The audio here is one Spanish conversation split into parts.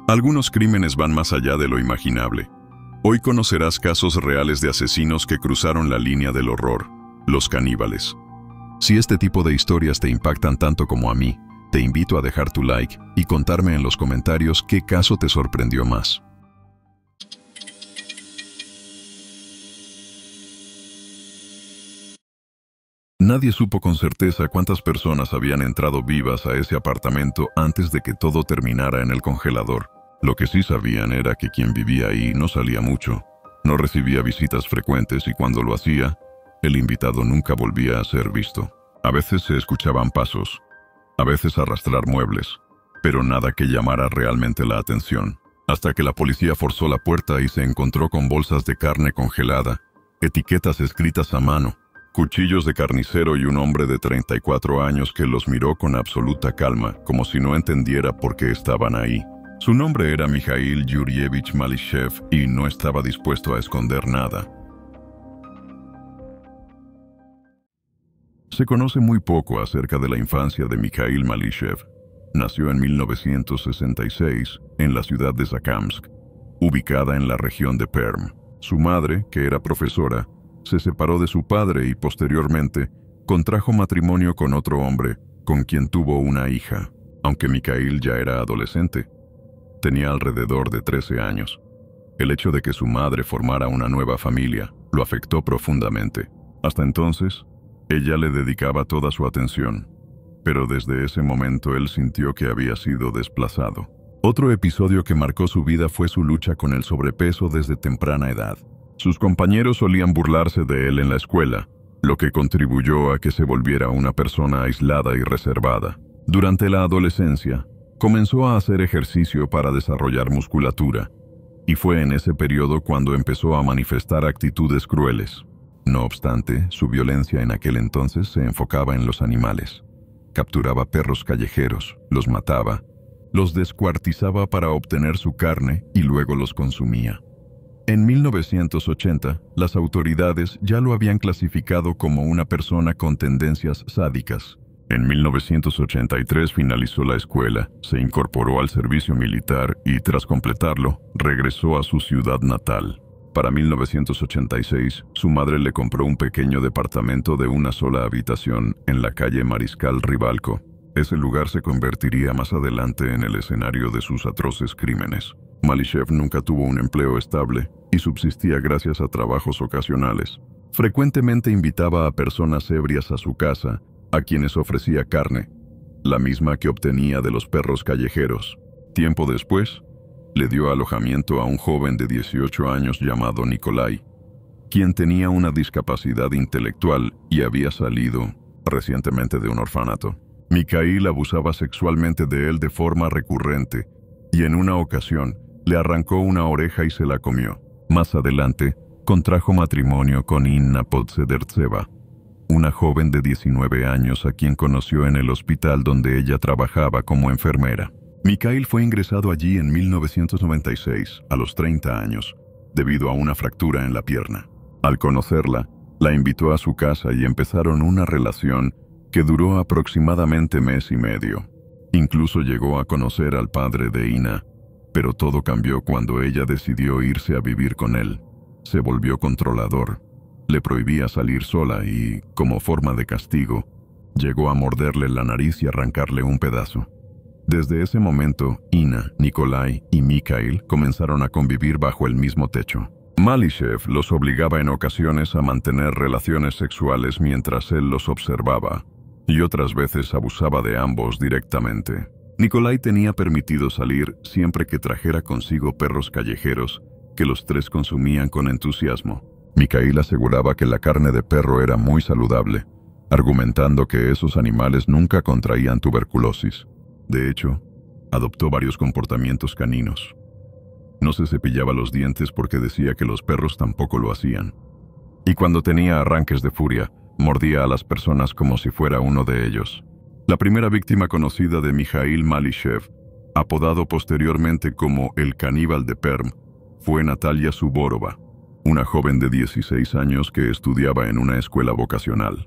Algunos crímenes van más allá de lo imaginable. Hoy conocerás casos reales de asesinos que cruzaron la línea del horror, los caníbales. Si este tipo de historias te impactan tanto como a mí, te invito a dejar tu like y contarme en los comentarios qué caso te sorprendió más. Nadie supo con certeza cuántas personas habían entrado vivas a ese apartamento antes de que todo terminara en el congelador. Lo que sí sabían era que quien vivía ahí no salía mucho, no recibía visitas frecuentes y cuando lo hacía, el invitado nunca volvía a ser visto. A veces se escuchaban pasos, a veces arrastrar muebles, pero nada que llamara realmente la atención. Hasta que la policía forzó la puerta y se encontró con bolsas de carne congelada, etiquetas escritas a mano, cuchillos de carnicero y un hombre de 34 años que los miró con absoluta calma, como si no entendiera por qué estaban ahí. Su nombre era Mikhail Yurievich Malishev y no estaba dispuesto a esconder nada. Se conoce muy poco acerca de la infancia de Mikhail Malishev. Nació en 1966 en la ciudad de Zakamsk, ubicada en la región de Perm. Su madre, que era profesora, se separó de su padre y posteriormente contrajo matrimonio con otro hombre, con quien tuvo una hija, aunque Mikhail ya era adolescente. Tenía alrededor de 13 años. El hecho de que su madre formara una nueva familia lo afectó profundamente. Hasta entonces, ella le dedicaba toda su atención, pero desde ese momento él sintió que había sido desplazado. Otro episodio que marcó su vida fue su lucha con el sobrepeso desde temprana edad. Sus compañeros solían burlarse de él en la escuela, lo que contribuyó a que se volviera una persona aislada y reservada. Durante la adolescencia, comenzó a hacer ejercicio para desarrollar musculatura, y fue en ese periodo cuando empezó a manifestar actitudes crueles. No obstante, su violencia en aquel entonces se enfocaba en los animales. Capturaba perros callejeros, los mataba, los descuartizaba para obtener su carne y luego los consumía. En 1980, las autoridades ya lo habían clasificado como una persona con tendencias sádicas. En 1983 finalizó la escuela, se incorporó al servicio militar y, tras completarlo, regresó a su ciudad natal. Para 1986, su madre le compró un pequeño departamento de una sola habitación en la calle Mariscal Ribalco. Ese lugar se convertiría más adelante en el escenario de sus atroces crímenes. Malishev nunca tuvo un empleo estable y subsistía gracias a trabajos ocasionales. Frecuentemente invitaba a personas ebrias a su casa, a quienes ofrecía carne, la misma que obtenía de los perros callejeros. Tiempo después, le dio alojamiento a un joven de 18 años llamado Nikolai, quien tenía una discapacidad intelectual y había salido recientemente de un orfanato. Mikhail abusaba sexualmente de él de forma recurrente y en una ocasión le arrancó una oreja y se la comió. Más adelante, contrajo matrimonio con Inna Podsedertseva, una joven de 19 años a quien conoció en el hospital donde ella trabajaba como enfermera. Mikhail fue ingresado allí en 1996, a los 30 años, debido a una fractura en la pierna. Al conocerla, la invitó a su casa y empezaron una relación que duró aproximadamente mes y medio. Incluso llegó a conocer al padre de Inna, pero todo cambió cuando ella decidió irse a vivir con él. Se volvió controlador. Le prohibía salir sola y, como forma de castigo, llegó a morderle la nariz y arrancarle un pedazo. Desde ese momento, Inna, Nikolai y Mikhail comenzaron a convivir bajo el mismo techo. Malishev los obligaba en ocasiones a mantener relaciones sexuales mientras él los observaba, y otras veces abusaba de ambos directamente. Nikolai tenía permitido salir siempre que trajera consigo perros callejeros que los tres consumían con entusiasmo. Mikhail aseguraba que la carne de perro era muy saludable, argumentando que esos animales nunca contraían tuberculosis. De hecho, adoptó varios comportamientos caninos. No se cepillaba los dientes porque decía que los perros tampoco lo hacían. Y cuando tenía arranques de furia, mordía a las personas como si fuera uno de ellos. La primera víctima conocida de Mikhail Malishev, apodado posteriormente como el caníbal de Perm, fue Natalia Suvorova, una joven de 16 años que estudiaba en una escuela vocacional.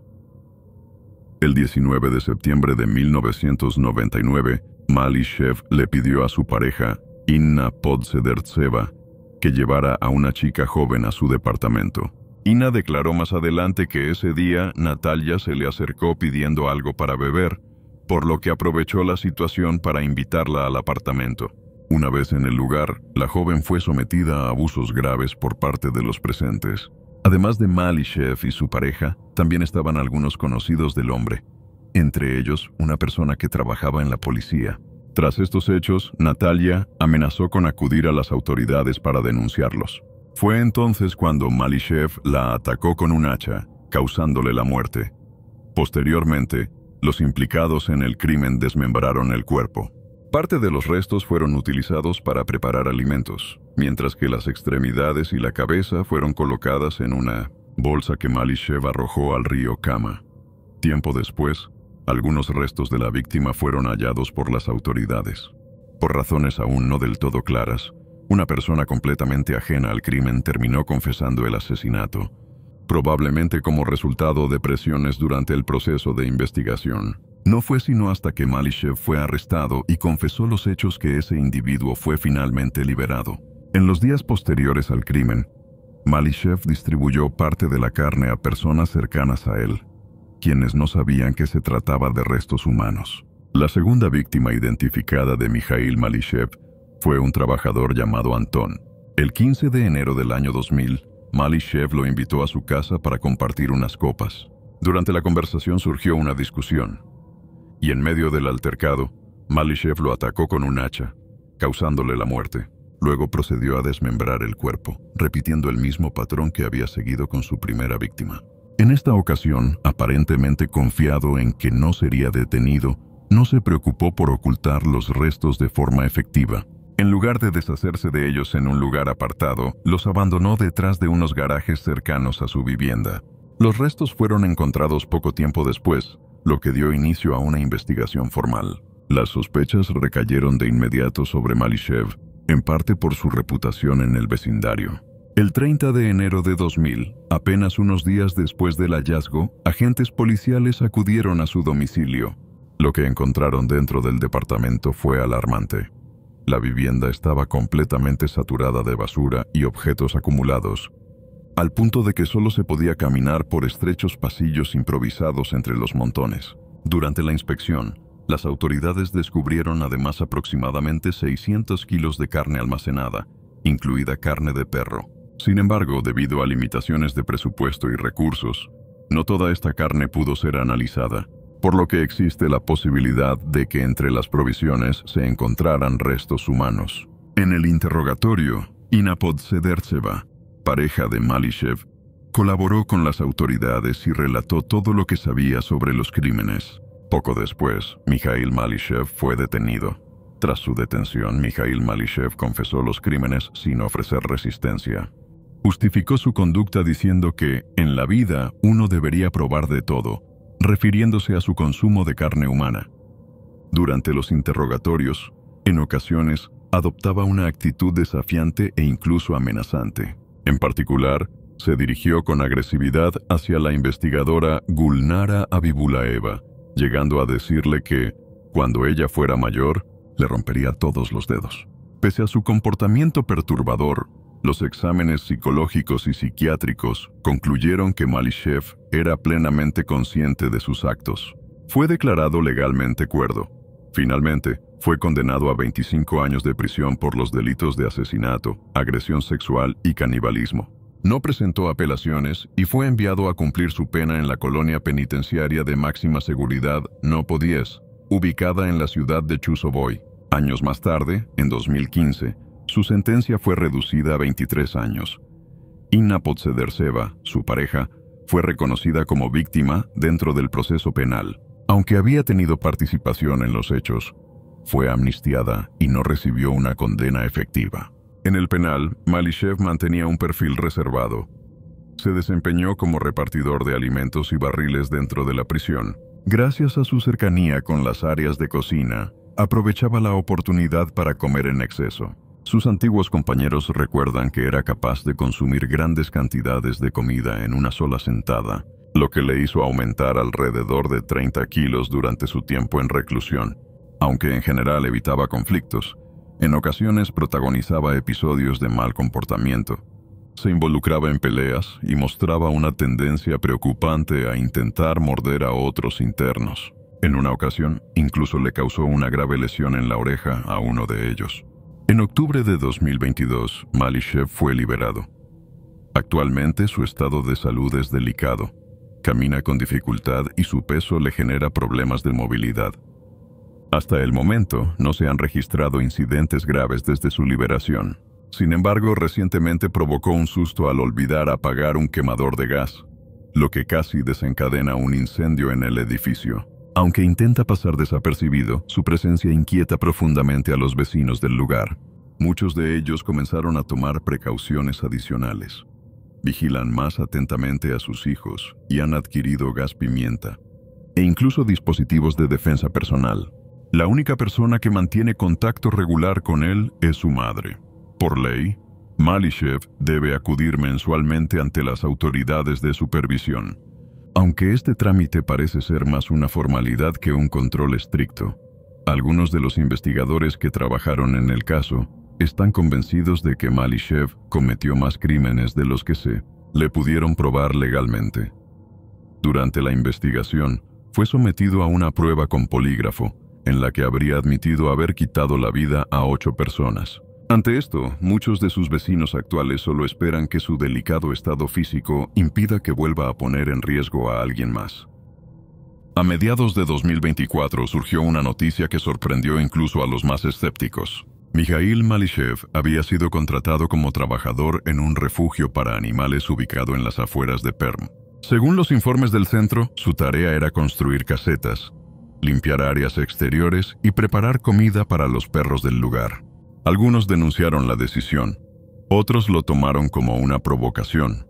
El 19 de septiembre de 1999, Malishev le pidió a su pareja, Inna Podsedertseva, que llevara a una chica joven a su departamento. Inna declaró más adelante que ese día Natalia se le acercó pidiendo algo para beber, por lo que aprovechó la situación para invitarla al apartamento. Una vez en el lugar, la joven fue sometida a abusos graves por parte de los presentes. Además de Malishev y su pareja, también estaban algunos conocidos del hombre, entre ellos una persona que trabajaba en la policía. Tras estos hechos, Natalia amenazó con acudir a las autoridades para denunciarlos. Fue entonces cuando Malishev la atacó con un hacha, causándole la muerte. Posteriormente, los implicados en el crimen desmembraron el cuerpo. Parte de los restos fueron utilizados para preparar alimentos, mientras que las extremidades y la cabeza fueron colocadas en una bolsa que Malishev arrojó al río Kama. Tiempo después, algunos restos de la víctima fueron hallados por las autoridades. Por razones aún no del todo claras, una persona completamente ajena al crimen terminó confesando el asesinato, probablemente como resultado de presiones durante el proceso de investigación. No fue sino hasta que Malishev fue arrestado y confesó los hechos que ese individuo fue finalmente liberado. En los días posteriores al crimen, Malishev distribuyó parte de la carne a personas cercanas a él, quienes no sabían que se trataba de restos humanos. La segunda víctima identificada de Mikhail Malishev fue un trabajador llamado Anton. El 15 de enero del año 2000, Malishev lo invitó a su casa para compartir unas copas. Durante la conversación surgió una discusión, y en medio del altercado, Malishev lo atacó con un hacha, causándole la muerte. Luego procedió a desmembrar el cuerpo, repitiendo el mismo patrón que había seguido con su primera víctima. En esta ocasión, aparentemente confiado en que no sería detenido, no se preocupó por ocultar los restos de forma efectiva. En lugar de deshacerse de ellos en un lugar apartado, los abandonó detrás de unos garajes cercanos a su vivienda. Los restos fueron encontrados poco tiempo después, lo que dio inicio a una investigación formal. Las sospechas recayeron de inmediato sobre Malishev, en parte por su reputación en el vecindario. El 30 de enero de 2000, apenas unos días después del hallazgo, agentes policiales acudieron a su domicilio. Lo que encontraron dentro del departamento fue alarmante. La vivienda estaba completamente saturada de basura y objetos acumulados, al punto de que solo se podía caminar por estrechos pasillos improvisados entre los montones. Durante la inspección, las autoridades descubrieron además aproximadamente 600 kilos de carne almacenada, incluida carne de perro. Sin embargo, debido a limitaciones de presupuesto y recursos, no toda esta carne pudo ser analizada, por lo que existe la posibilidad de que entre las provisiones se encontraran restos humanos. En el interrogatorio, Inna Podsedertseva, pareja de Malishev, colaboró con las autoridades y relató todo lo que sabía sobre los crímenes. Poco después, Mikhail Malishev fue detenido. Tras su detención, Mikhail Malishev confesó los crímenes sin ofrecer resistencia. Justificó su conducta diciendo que, en la vida, uno debería probar de todo, refiriéndose a su consumo de carne humana. Durante los interrogatorios, en ocasiones, adoptaba una actitud desafiante e incluso amenazante. En particular, se dirigió con agresividad hacia la investigadora Gulnara Abibulaeva, llegando a decirle que, cuando ella fuera mayor, le rompería todos los dedos. Pese a su comportamiento perturbador, los exámenes psicológicos y psiquiátricos concluyeron que Malishev era plenamente consciente de sus actos. Fue declarado legalmente cuerdo. Finalmente, fue condenado a 25 años de prisión por los delitos de asesinato, agresión sexual y canibalismo. No presentó apelaciones y fue enviado a cumplir su pena en la colonia penitenciaria de máxima seguridad Nopo 10, ubicada en la ciudad de Chusovoy. Años más tarde, en 2015, su sentencia fue reducida a 23 años. Inna Podsedertseva, su pareja, fue reconocida como víctima dentro del proceso penal. Aunque había tenido participación en los hechos, fue amnistiada y no recibió una condena efectiva. En el penal, Malishev mantenía un perfil reservado. Se desempeñó como repartidor de alimentos y barriles dentro de la prisión. Gracias a su cercanía con las áreas de cocina, aprovechaba la oportunidad para comer en exceso. Sus antiguos compañeros recuerdan que era capaz de consumir grandes cantidades de comida en una sola sentada, lo que le hizo aumentar alrededor de 30 kilos durante su tiempo en reclusión. Aunque en general evitaba conflictos, En ocasiones protagonizaba episodios de mal comportamiento. Se involucraba en peleas y mostraba una tendencia preocupante a intentar morder a otros internos. En una ocasión, incluso le causó una grave lesión en la oreja a uno de ellos. En octubre de 2022, Malyshev fue liberado. Actualmente su estado de salud es delicado. Camina con dificultad y su peso le genera problemas de movilidad. Hasta el momento, no se han registrado incidentes graves desde su liberación. Sin embargo, recientemente provocó un susto al olvidar apagar un quemador de gas, lo que casi desencadena un incendio en el edificio. Aunque intenta pasar desapercibido, su presencia inquieta profundamente a los vecinos del lugar. Muchos de ellos comenzaron a tomar precauciones adicionales. Vigilan más atentamente a sus hijos y han adquirido gas pimienta e incluso dispositivos de defensa personal. La única persona que mantiene contacto regular con él es su madre. Por ley, Malyshev debe acudir mensualmente ante las autoridades de supervisión. Aunque este trámite parece ser más una formalidad que un control estricto, algunos de los investigadores que trabajaron en el caso están convencidos de que Malyshev cometió más crímenes de los que se le pudieron probar legalmente. Durante la investigación, fue sometido a una prueba con polígrafo, en la que habría admitido haber quitado la vida a 8 personas. Ante esto, muchos de sus vecinos actuales solo esperan que su delicado estado físico impida que vuelva a poner en riesgo a alguien más. A mediados de 2024 surgió una noticia que sorprendió incluso a los más escépticos. Mikhail Malyshev había sido contratado como trabajador en un refugio para animales ubicado en las afueras de Perm. Según los informes del centro, su tarea era construir casetas, limpiar áreas exteriores y preparar comida para los perros del lugar. Algunos denunciaron la decisión, otros lo tomaron como una provocación,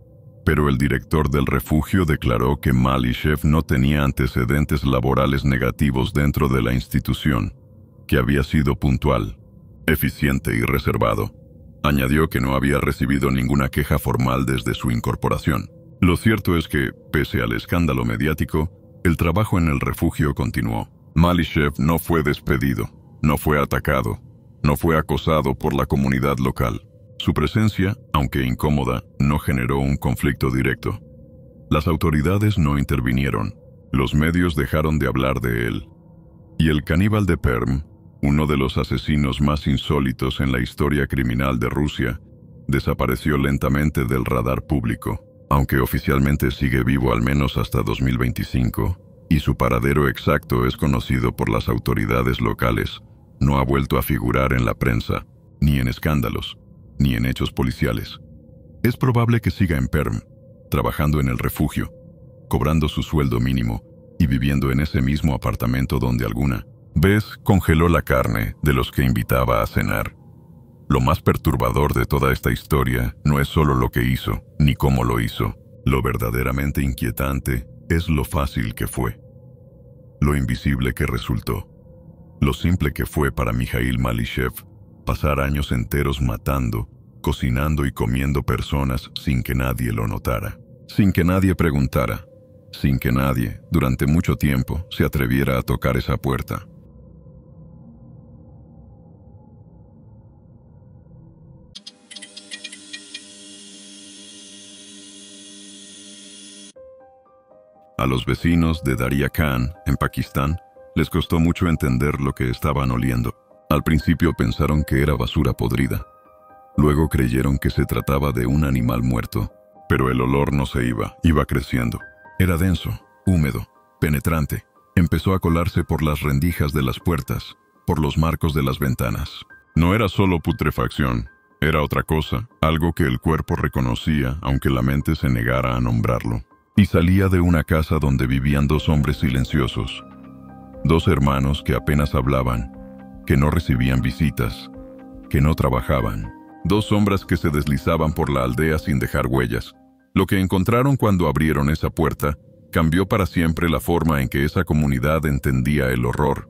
pero el director del refugio declaró que Malyshev no tenía antecedentes laborales negativos dentro de la institución, que había sido puntual, eficiente y reservado. Añadió que no había recibido ninguna queja formal desde su incorporación. Lo cierto es que, pese al escándalo mediático, el trabajo en el refugio continuó. Malyshev no fue despedido, no fue atacado, no fue acosado por la comunidad local. Su presencia, aunque incómoda, no generó un conflicto directo. Las autoridades no intervinieron, los medios dejaron de hablar de él. Y el caníbal de Perm, uno de los asesinos más insólitos en la historia criminal de Rusia, desapareció lentamente del radar público, aunque oficialmente sigue vivo al menos hasta 2025, y su paradero exacto es conocido por las autoridades locales. No ha vuelto a figurar en la prensa, ni en escándalos, ni en hechos policiales. Es probable que siga en Perm, trabajando en el refugio, cobrando su sueldo mínimo y viviendo en ese mismo apartamento donde alguna vez congeló la carne de los que invitaba a cenar. Lo más perturbador de toda esta historia no es solo lo que hizo, ni cómo lo hizo. Lo verdaderamente inquietante es lo fácil que fue, lo invisible que resultó. Lo simple que fue para Mikhail Malyshev pasar años enteros matando, cocinando y comiendo personas sin que nadie lo notara, sin que nadie preguntara, sin que nadie, durante mucho tiempo, se atreviera a tocar esa puerta. A los vecinos de Darya Khan, en Pakistán, les costó mucho entender lo que estaban oliendo. Al principio pensaron que era basura podrida. Luego creyeron que se trataba de un animal muerto. Pero el olor no se iba creciendo. Era denso, húmedo, penetrante. Empezó a colarse por las rendijas de las puertas, por los marcos de las ventanas. No era solo putrefacción, era otra cosa, algo que el cuerpo reconocía aunque la mente se negara a nombrarlo. Y salía de una casa donde vivían 2 hombres silenciosos. 2 hermanos que apenas hablaban, que no recibían visitas, que no trabajaban. 2 sombras que se deslizaban por la aldea sin dejar huellas. Lo que encontraron cuando abrieron esa puerta cambió para siempre la forma en que esa comunidad entendía el horror.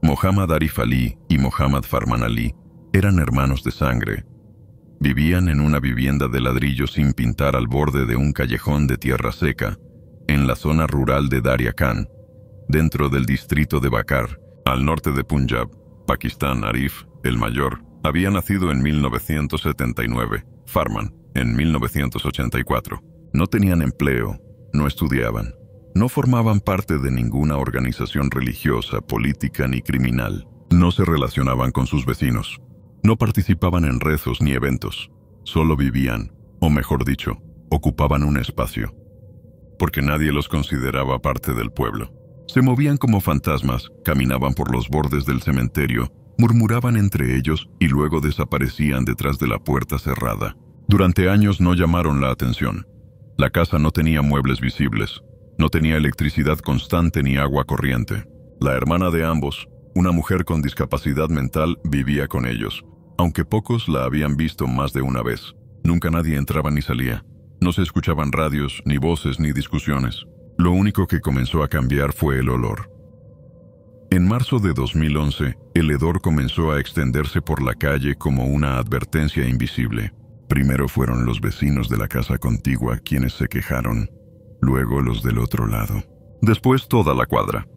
Mohammad Arif Ali y Mohammad Farman Ali eran hermanos de sangre. Vivían en una vivienda de ladrillo sin pintar al borde de un callejón de tierra seca, en la zona rural de Darya Khan, dentro del distrito de Bakar. Al norte de Punjab, Pakistán. Arif, el mayor, había nacido en 1979, Farman en 1984. No tenían empleo, no estudiaban, no formaban parte de ninguna organización religiosa, política ni criminal. No se relacionaban con sus vecinos. No participaban en rezos ni eventos. Solo vivían, o mejor dicho, ocupaban un espacio. Porque nadie los consideraba parte del pueblo. Se movían como fantasmas, caminaban por los bordes del cementerio, murmuraban entre ellos y luego desaparecían detrás de la puerta cerrada. Durante años no llamaron la atención. La casa no tenía muebles visibles, no tenía electricidad constante ni agua corriente. La hermana de ambos, una mujer con discapacidad mental, vivía con ellos, aunque pocos la habían visto más de una vez. Nunca nadie entraba ni salía. No se escuchaban radios, ni voces, ni discusiones. Lo único que comenzó a cambiar fue el olor. En marzo de 2011, el hedor comenzó a extenderse por la calle como una advertencia invisible. Primero fueron los vecinos de la casa contigua quienes se quejaron, luego los del otro lado. Después toda la cuadra.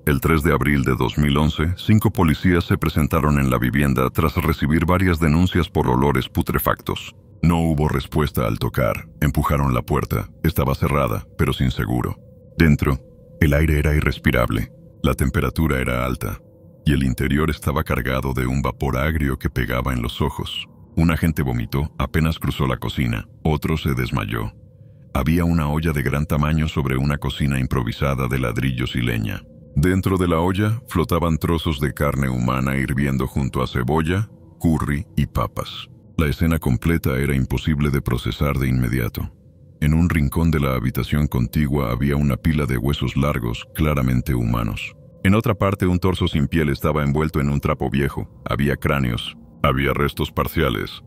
El 3 de abril de 2011, 5 policías se presentaron en la vivienda tras recibir varias denuncias por olores putrefactos. No hubo respuesta al tocar. Empujaron la puerta. Estaba cerrada, pero sin seguro. Dentro, el aire era irrespirable. La temperatura era alta, y el interior estaba cargado de un vapor agrio que pegaba en los ojos. Un agente vomitó apenas cruzó la cocina. Otro se desmayó. Había una olla de gran tamaño sobre una cocina improvisada de ladrillos y leña. Dentro de la olla flotaban trozos de carne humana hirviendo junto a cebolla, curry y papas. La escena completa era imposible de procesar de inmediato. En un rincón de la habitación contigua había una pila de huesos largos, claramente humanos. En otra parte, un torso sin piel estaba envuelto en un trapo viejo. Había cráneos, había restos parciales,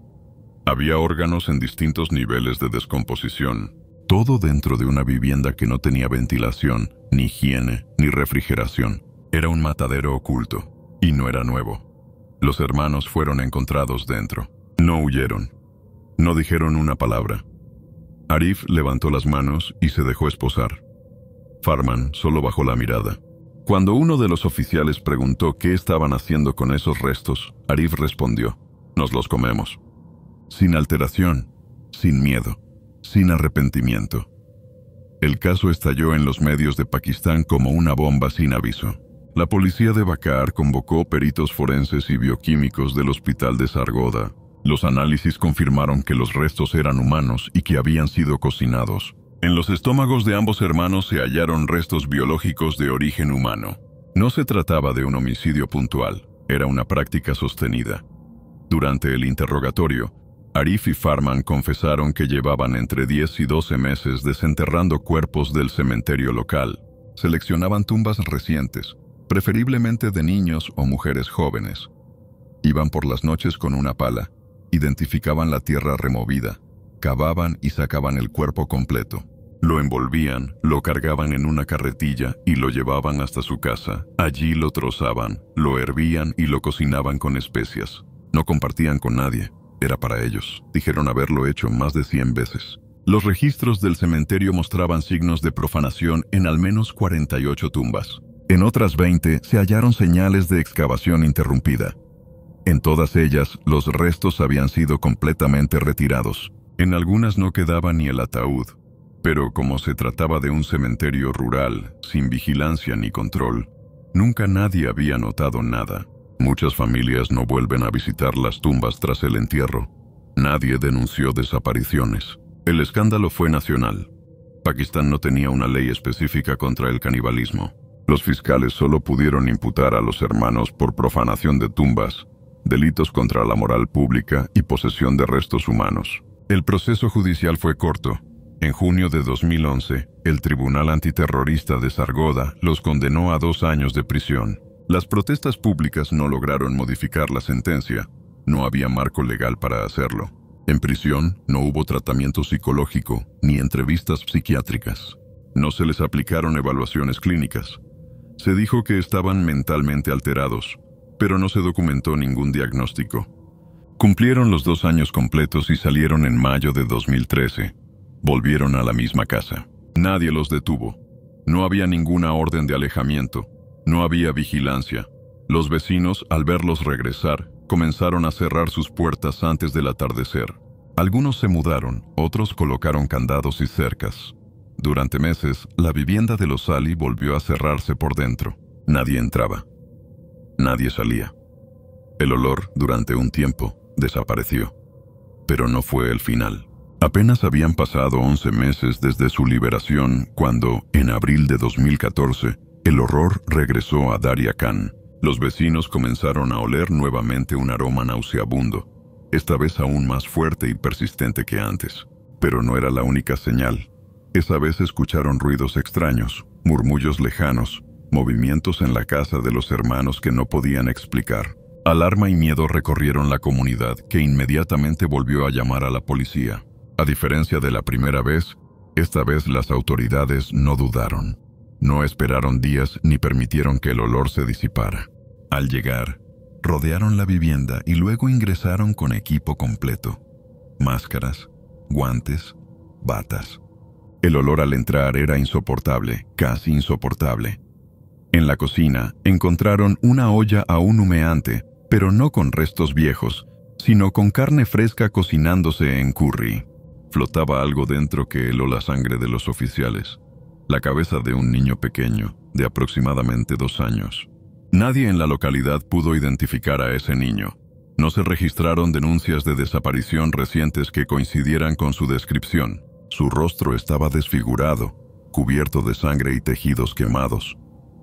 había órganos en distintos niveles de descomposición. Todo dentro de una vivienda que no tenía ventilación, ni higiene, ni refrigeración. Era un matadero oculto, y no era nuevo. Los hermanos fueron encontrados dentro. No huyeron. No dijeron una palabra. Arif levantó las manos y se dejó esposar. Farman solo bajó la mirada. Cuando uno de los oficiales preguntó qué estaban haciendo con esos restos, Arif respondió: «Nos los comemos». Sin alteración, sin miedo, sin arrepentimiento. El caso estalló en los medios de Pakistán como una bomba sin aviso. La policía de Bakar convocó peritos forenses y bioquímicos del hospital de Sargodha. Los análisis confirmaron que los restos eran humanos y que habían sido cocinados. En los estómagos de ambos hermanos se hallaron restos biológicos de origen humano. No se trataba de un homicidio puntual, era una práctica sostenida. Durante el interrogatorio, Arif y Farman confesaron que llevaban entre 10 y 12 meses desenterrando cuerpos del cementerio local. Seleccionaban tumbas recientes, preferiblemente de niños o mujeres jóvenes. Iban por las noches con una pala, identificaban la tierra removida, cavaban y sacaban el cuerpo completo. Lo envolvían, lo cargaban en una carretilla y lo llevaban hasta su casa. Allí lo trozaban, lo hervían y lo cocinaban con especias. No compartían con nadie. Era para ellos. Dijeron haberlo hecho más de 100 veces. Los registros del cementerio mostraban signos de profanación en al menos 48 tumbas. En otras 20 se hallaron señales de excavación interrumpida. En todas ellas, los restos habían sido completamente retirados. En algunas no quedaba ni el ataúd, pero como se trataba de un cementerio rural, sin vigilancia ni control, nunca nadie había notado nada. Muchas familias no vuelven a visitar las tumbas tras el entierro. Nadie denunció desapariciones. El escándalo fue nacional. Pakistán no tenía una ley específica contra el canibalismo. Los fiscales solo pudieron imputar a los hermanos por profanación de tumbas, delitos contra la moral pública y posesión de restos humanos. El proceso judicial fue corto. En junio de 2011, el Tribunal Antiterrorista de Sargodha los condenó a 2 años de prisión. Las protestas públicas no lograron modificar la sentencia. No había marco legal para hacerlo. En prisión no hubo tratamiento psicológico ni entrevistas psiquiátricas. No se les aplicaron evaluaciones clínicas. Se dijo que estaban mentalmente alterados, pero no se documentó ningún diagnóstico. Cumplieron los 2 años completos y salieron en mayo de 2013. Volvieron a la misma casa. Nadie los detuvo. No había ninguna orden de alejamiento. No había vigilancia. Los vecinos, al verlos regresar, comenzaron a cerrar sus puertas antes del atardecer. Algunos se mudaron, otros colocaron candados y cercas. Durante meses, la vivienda de los Sally volvió a cerrarse por dentro. Nadie entraba. Nadie salía. El olor, durante un tiempo, desapareció. Pero no fue el final. Apenas habían pasado 11 meses desde su liberación cuando, en abril de 2014, el horror regresó a Darya Khan. Los vecinos comenzaron a oler nuevamente un aroma nauseabundo, esta vez aún más fuerte y persistente que antes. Pero no era la única señal. Esa vez escucharon ruidos extraños, murmullos lejanos, movimientos en la casa de los hermanos que no podían explicar. Alarma y miedo recorrieron la comunidad, que inmediatamente volvió a llamar a la policía. A diferencia de la primera vez, esta vez las autoridades no dudaron. No esperaron días ni permitieron que el olor se disipara. Al llegar, rodearon la vivienda y luego ingresaron con equipo completo. Máscaras, guantes, batas. El olor al entrar era insoportable, casi insoportable. En la cocina encontraron una olla aún humeante, pero no con restos viejos, sino con carne fresca cocinándose en curry. Flotaba algo dentro que heló la sangre de los oficiales. La cabeza de un niño pequeño, de aproximadamente 2 años. Nadie en la localidad pudo identificar a ese niño. No se registraron denuncias de desaparición recientes que coincidieran con su descripción. Su rostro estaba desfigurado, cubierto de sangre y tejidos quemados.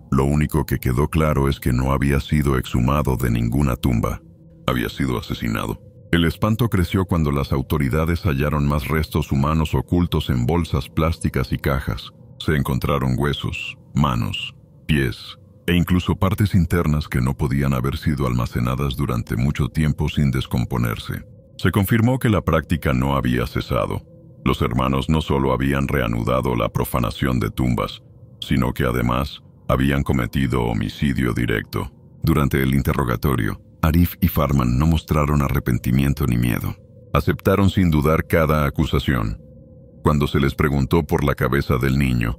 Lo único que quedó claro es que no había sido exhumado de ninguna tumba. Había sido asesinado. El espanto creció cuando las autoridades hallaron más restos humanos ocultos en bolsas plásticas y cajas. Se encontraron huesos, manos, pies e incluso partes internas que no podían haber sido almacenadas durante mucho tiempo sin descomponerse. Se confirmó que la práctica no había cesado. Los hermanos no solo habían reanudado la profanación de tumbas, sino que además habían cometido homicidio directo. Durante el interrogatorio, Arif y Farman no mostraron arrepentimiento ni miedo. Aceptaron sin dudar cada acusación. Cuando se les preguntó por la cabeza del niño,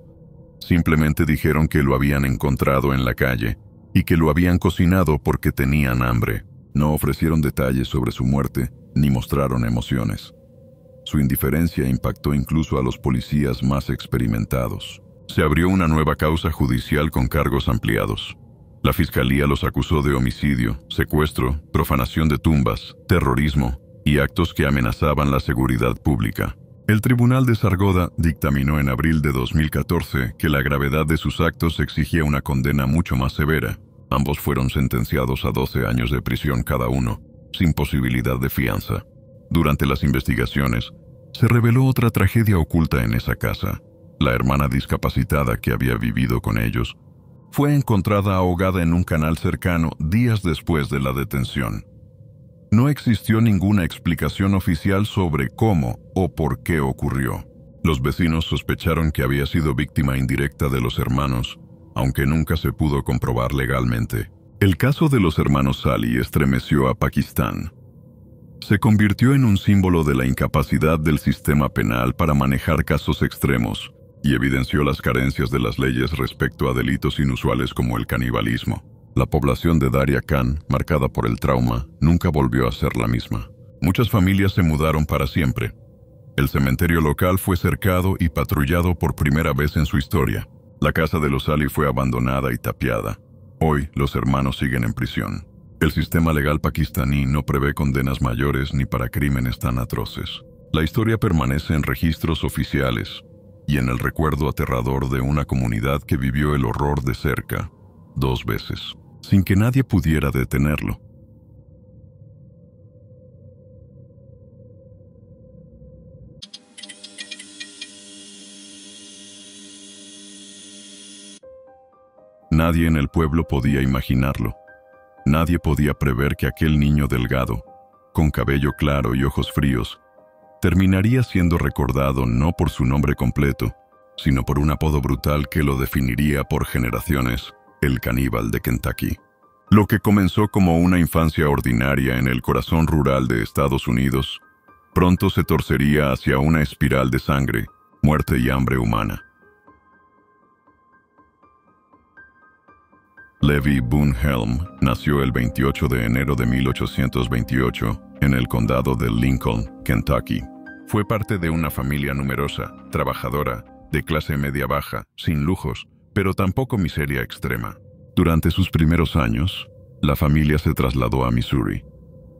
simplemente dijeron que lo habían encontrado en la calle y que lo habían cocinado porque tenían hambre. No ofrecieron detalles sobre su muerte ni mostraron emociones. Su indiferencia impactó incluso a los policías más experimentados. Se abrió una nueva causa judicial con cargos ampliados. La fiscalía los acusó de homicidio, secuestro, profanación de tumbas, terrorismo y actos que amenazaban la seguridad pública. El tribunal de Sargodha dictaminó en abril de 2014 que la gravedad de sus actos exigía una condena mucho más severa. Ambos fueron sentenciados a 12 años de prisión cada uno, sin posibilidad de fianza. Durante las investigaciones, se reveló otra tragedia oculta en esa casa. La hermana discapacitada que había vivido con ellos fue encontrada ahogada en un canal cercano días después de la detención. No existió ninguna explicación oficial sobre cómo o por qué ocurrió. Los vecinos sospecharon que había sido víctima indirecta de los hermanos, aunque nunca se pudo comprobar legalmente. El caso de los hermanos Sally estremeció a Pakistán. Se convirtió en un símbolo de la incapacidad del sistema penal para manejar casos extremos y evidenció las carencias de las leyes respecto a delitos inusuales como el canibalismo. La población de Darya Khan, marcada por el trauma, nunca volvió a ser la misma. Muchas familias se mudaron para siempre. El cementerio local fue cercado y patrullado por primera vez en su historia. La casa de los Sally fue abandonada y tapiada. Hoy, los hermanos siguen en prisión. El sistema legal pakistaní no prevé condenas mayores ni para crímenes tan atroces. La historia permanece en registros oficiales y en el recuerdo aterrador de una comunidad que vivió el horror de cerca, 2 veces, sin que nadie pudiera detenerlo. Nadie en el pueblo podía imaginarlo. Nadie podía prever que aquel niño delgado, con cabello claro y ojos fríos, terminaría siendo recordado no por su nombre completo, sino por un apodo brutal que lo definiría por generaciones: el caníbal de Kentucky. Lo que comenzó como una infancia ordinaria en el corazón rural de Estados Unidos, pronto se torcería hacia una espiral de sangre, muerte y hambre humana. Levi Boone Helm nació el 28 de enero de 1828 en el condado de Lincoln, Kentucky. Fue parte de una familia numerosa, trabajadora, de clase media-baja, sin lujos, pero tampoco miseria extrema. Durante sus primeros años, la familia se trasladó a Missouri,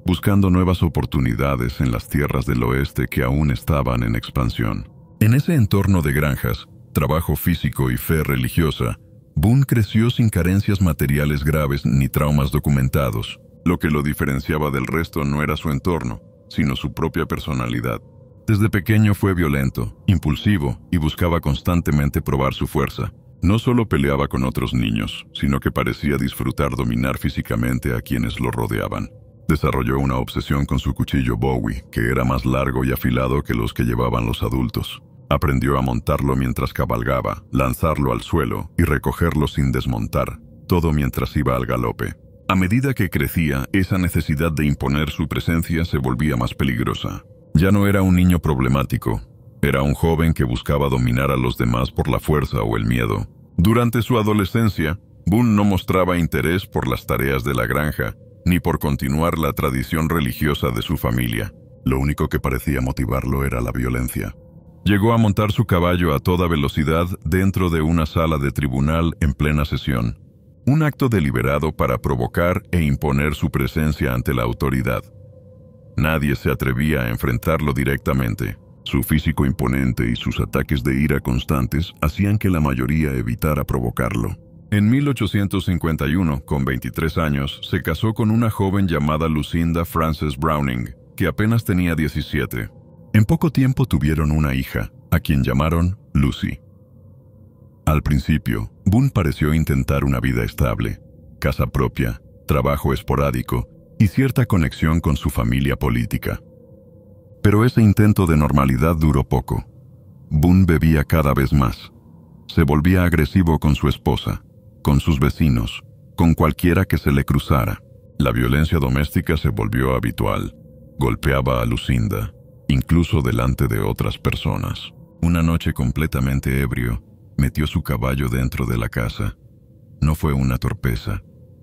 buscando nuevas oportunidades en las tierras del oeste que aún estaban en expansión. En ese entorno de granjas, trabajo físico y fe religiosa, Boone creció sin carencias materiales graves ni traumas documentados. Lo que lo diferenciaba del resto no era su entorno, sino su propia personalidad. Desde pequeño fue violento, impulsivo y buscaba constantemente probar su fuerza. No solo peleaba con otros niños, sino que parecía disfrutar dominar físicamente a quienes lo rodeaban. Desarrolló una obsesión con su cuchillo Bowie, que era más largo y afilado que los que llevaban los adultos. Aprendió a montarlo mientras cabalgaba, lanzarlo al suelo y recogerlo sin desmontar, todo mientras iba al galope. A medida que crecía, esa necesidad de imponer su presencia se volvía más peligrosa. Ya no era un niño problemático, era un joven que buscaba dominar a los demás por la fuerza o el miedo. Durante su adolescencia, Boone no mostraba interés por las tareas de la granja, ni por continuar la tradición religiosa de su familia. Lo único que parecía motivarlo era la violencia. Llegó a montar su caballo a toda velocidad dentro de una sala de tribunal en plena sesión. Un acto deliberado para provocar e imponer su presencia ante la autoridad. Nadie se atrevía a enfrentarlo directamente. Su físico imponente y sus ataques de ira constantes hacían que la mayoría evitara provocarlo. En 1851, con 23 años, se casó con una joven llamada Lucinda Frances Browning, que apenas tenía 17. En poco tiempo tuvieron una hija, a quien llamaron Lucy. Al principio, Boone pareció intentar una vida estable, casa propia, trabajo esporádico y cierta conexión con su familia política. Pero ese intento de normalidad duró poco. Boone bebía cada vez más. Se volvía agresivo con su esposa, con sus vecinos, con cualquiera que se le cruzara. La violencia doméstica se volvió habitual. Golpeaba a Lucinda, incluso delante de otras personas. Una noche completamente ebrio, metió su caballo dentro de la casa. No fue una torpeza,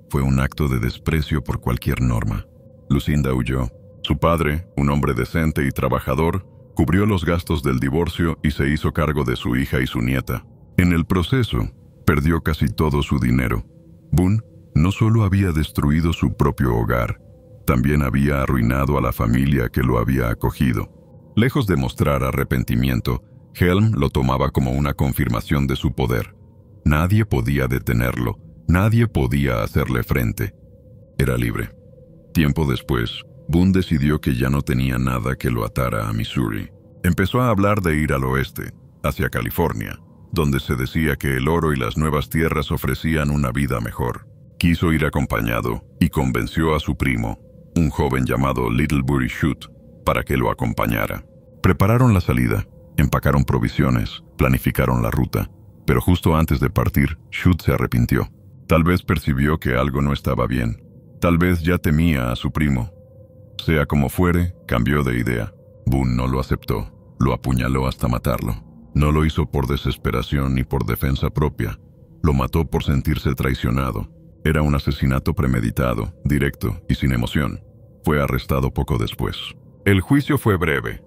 fue un acto de desprecio por cualquier norma. Lucinda huyó. Su padre, un hombre decente y trabajador, cubrió los gastos del divorcio y se hizo cargo de su hija y su nieta. En el proceso, perdió casi todo su dinero. Boone no solo había destruido su propio hogar, también había arruinado a la familia que lo había acogido. Lejos de mostrar arrepentimiento, Helm lo tomaba como una confirmación de su poder. Nadie podía detenerlo, nadie podía hacerle frente. Era libre. Tiempo después, Boone decidió que ya no tenía nada que lo atara a Missouri. Empezó a hablar de ir al oeste, hacia California, donde se decía que el oro y las nuevas tierras ofrecían una vida mejor. Quiso ir acompañado y convenció a su primo, un joven llamado Little Burry Shute, para que lo acompañara. Prepararon la salida, empacaron provisiones, planificaron la ruta, pero justo antes de partir, Shute se arrepintió. Tal vez percibió que algo no estaba bien, tal vez ya temía a su primo. Sea como fuere, cambió de idea. Boone no lo aceptó, lo apuñaló hasta matarlo. No lo hizo por desesperación ni por defensa propia, lo mató por sentirse traicionado. Era un asesinato premeditado, directo y sin emoción. Fue arrestado poco después. El juicio fue breve.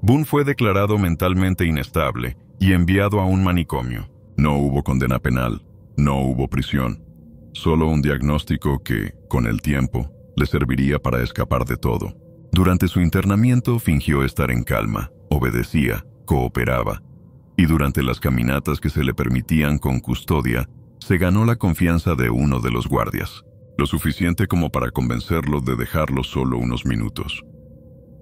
Boone fue declarado mentalmente inestable y enviado a un manicomio. No hubo condena penal, no hubo prisión, solo un diagnóstico que, con el tiempo, le serviría para escapar de todo. Durante su internamiento fingió estar en calma, obedecía, cooperaba, y durante las caminatas que se le permitían con custodia, se ganó la confianza de uno de los guardias, lo suficiente como para convencerlo de dejarlo solo unos minutos.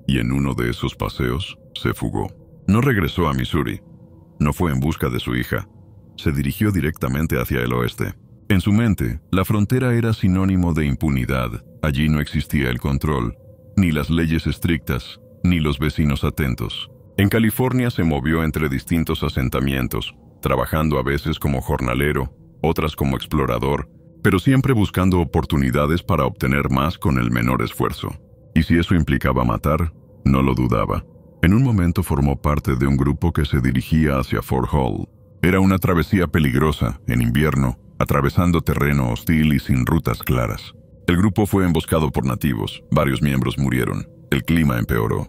Y en uno de esos paseos, se fugó. No regresó a Missouri. No fue en busca de su hija. Se dirigió directamente hacia el oeste. En su mente, la frontera era sinónimo de impunidad. Allí no existía el control, ni las leyes estrictas, ni los vecinos atentos. En California se movió entre distintos asentamientos, trabajando a veces como jornalero, otras como explorador, pero siempre buscando oportunidades para obtener más con el menor esfuerzo. Y si eso implicaba matar, no lo dudaba. En un momento formó parte de un grupo que se dirigía hacia Fort Hall. Era una travesía peligrosa, en invierno, atravesando terreno hostil y sin rutas claras. El grupo fue emboscado por nativos, varios miembros murieron, el clima empeoró.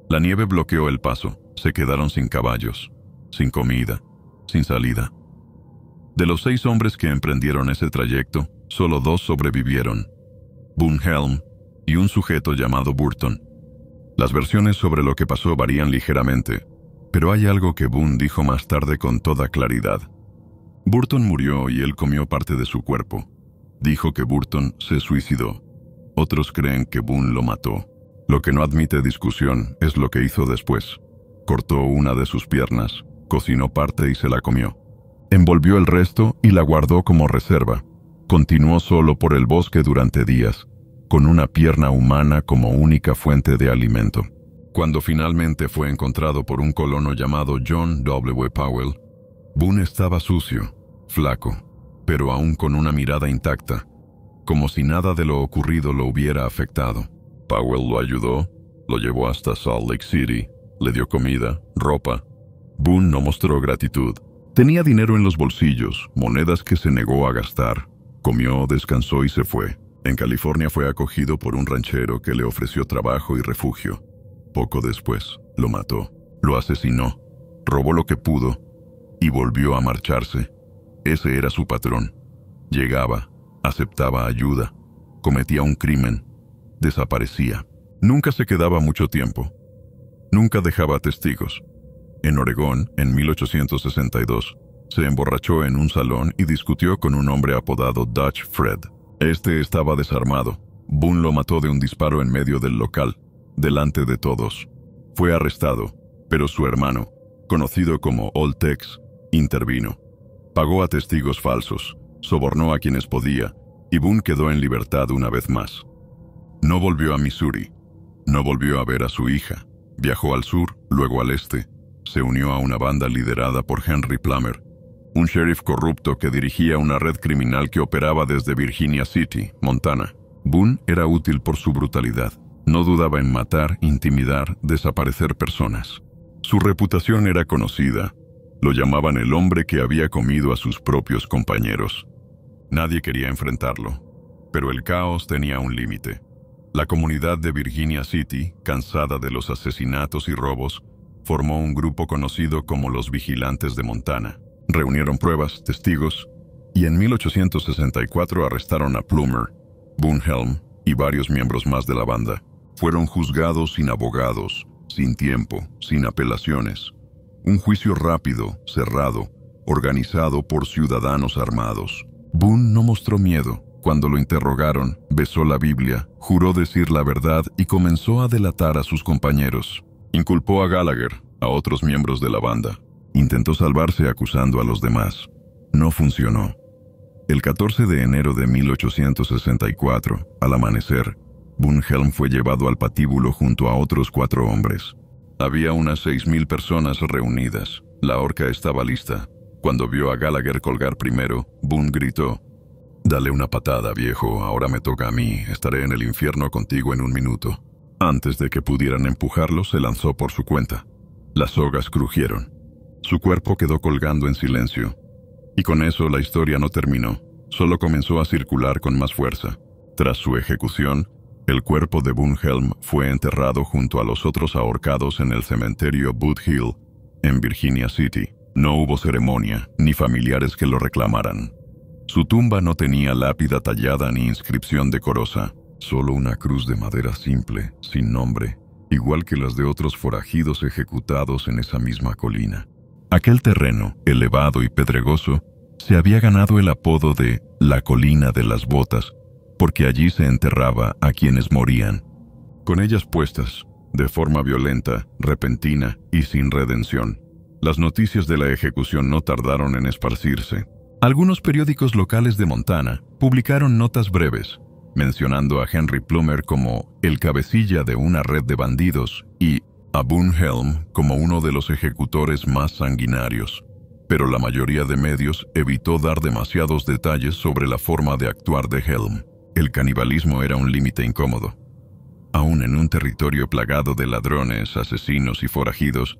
La nieve bloqueó el paso, se quedaron sin caballos, sin comida, sin salida. De los 6 hombres que emprendieron ese trayecto, solo 2 sobrevivieron, Boone Helm y un sujeto llamado Burton. Las versiones sobre lo que pasó varían ligeramente, pero hay algo que Boone dijo más tarde con toda claridad. Burton murió y él comió parte de su cuerpo. Dijo que Burton se suicidó. Otros creen que Boone lo mató. Lo que no admite discusión es lo que hizo después. Cortó una de sus piernas, cocinó parte y se la comió. Envolvió el resto y la guardó como reserva. Continuó solo por el bosque durante días, con una pierna humana como única fuente de alimento. Cuando finalmente fue encontrado por un colono llamado John W. Powell, Boone estaba sucio, flaco, pero aún con una mirada intacta, como si nada de lo ocurrido lo hubiera afectado. Powell lo ayudó, lo llevó hasta Salt Lake City, le dio comida, ropa. Boone no mostró gratitud. Tenía dinero en los bolsillos, monedas que se negó a gastar. Comió, descansó y se fue. En California fue acogido por un ranchero que le ofreció trabajo y refugio. Poco después, lo mató, lo asesinó, robó lo que pudo y volvió a marcharse. Ese era su patrón. Llegaba, aceptaba ayuda, cometía un crimen, desaparecía. Nunca se quedaba mucho tiempo. Nunca dejaba testigos. En Oregón, en 1862, se emborrachó en un salón y discutió con un hombre apodado Dutch Fred. Este estaba desarmado. Boone lo mató de un disparo en medio del local, delante de todos. Fue arrestado, pero su hermano, conocido como Old Tex, intervino. Pagó a testigos falsos, sobornó a quienes podía, y Boone quedó en libertad una vez más. No volvió a Missouri. No volvió a ver a su hija. Viajó al sur, luego al este. Se unió a una banda liderada por Henry Plummer, un sheriff corrupto que dirigía una red criminal que operaba desde Virginia City, Montana. Boone era útil por su brutalidad. No dudaba en matar, intimidar, desaparecer personas. Su reputación era conocida. Lo llamaban el hombre que había comido a sus propios compañeros. Nadie quería enfrentarlo, pero el caos tenía un límite. La comunidad de Virginia City, cansada de los asesinatos y robos, formó un grupo conocido como los Vigilantes de Montana. Reunieron pruebas, testigos, y en 1864 arrestaron a Plummer, Boone Helm y varios miembros más de la banda. Fueron juzgados sin abogados, sin tiempo, sin apelaciones. Un juicio rápido, cerrado, organizado por ciudadanos armados. Boone no mostró miedo. Cuando lo interrogaron, besó la Biblia, juró decir la verdad y comenzó a delatar a sus compañeros. Inculpó a Gallagher, a otros miembros de la banda. Intentó salvarse acusando a los demás. No funcionó. El 14 de enero de 1864, al amanecer, Boone Helm fue llevado al patíbulo junto a otros 4 hombres. Había unas 6,000 personas reunidas. La horca estaba lista. Cuando vio a Gallagher colgar primero, Boone gritó: «Dale una patada, viejo, ahora me toca a mí, estaré en el infierno contigo en un minuto». Antes de que pudieran empujarlo, se lanzó por su cuenta. Las sogas crujieron. Su cuerpo quedó colgando en silencio. Y con eso la historia no terminó, solo comenzó a circular con más fuerza. Tras su ejecución, el cuerpo de Boone Helm fue enterrado junto a los otros ahorcados en el cementerio Boot Hill, en Virginia City. No hubo ceremonia, ni familiares que lo reclamaran. Su tumba no tenía lápida tallada ni inscripción decorosa, solo una cruz de madera simple, sin nombre, igual que las de otros forajidos ejecutados en esa misma colina. Aquel terreno, elevado y pedregoso, se había ganado el apodo de la colina de las botas, porque allí se enterraba a quienes morían, con ellas puestas, de forma violenta, repentina y sin redención. Las noticias de la ejecución no tardaron en esparcirse. Algunos periódicos locales de Montana publicaron notas breves, mencionando a Henry Plummer como el cabecilla de una red de bandidos y a Boone Helm como uno de los ejecutores más sanguinarios. Pero la mayoría de medios evitó dar demasiados detalles sobre la forma de actuar de Helm. El canibalismo era un límite incómodo. Aún en un territorio plagado de ladrones, asesinos y forajidos,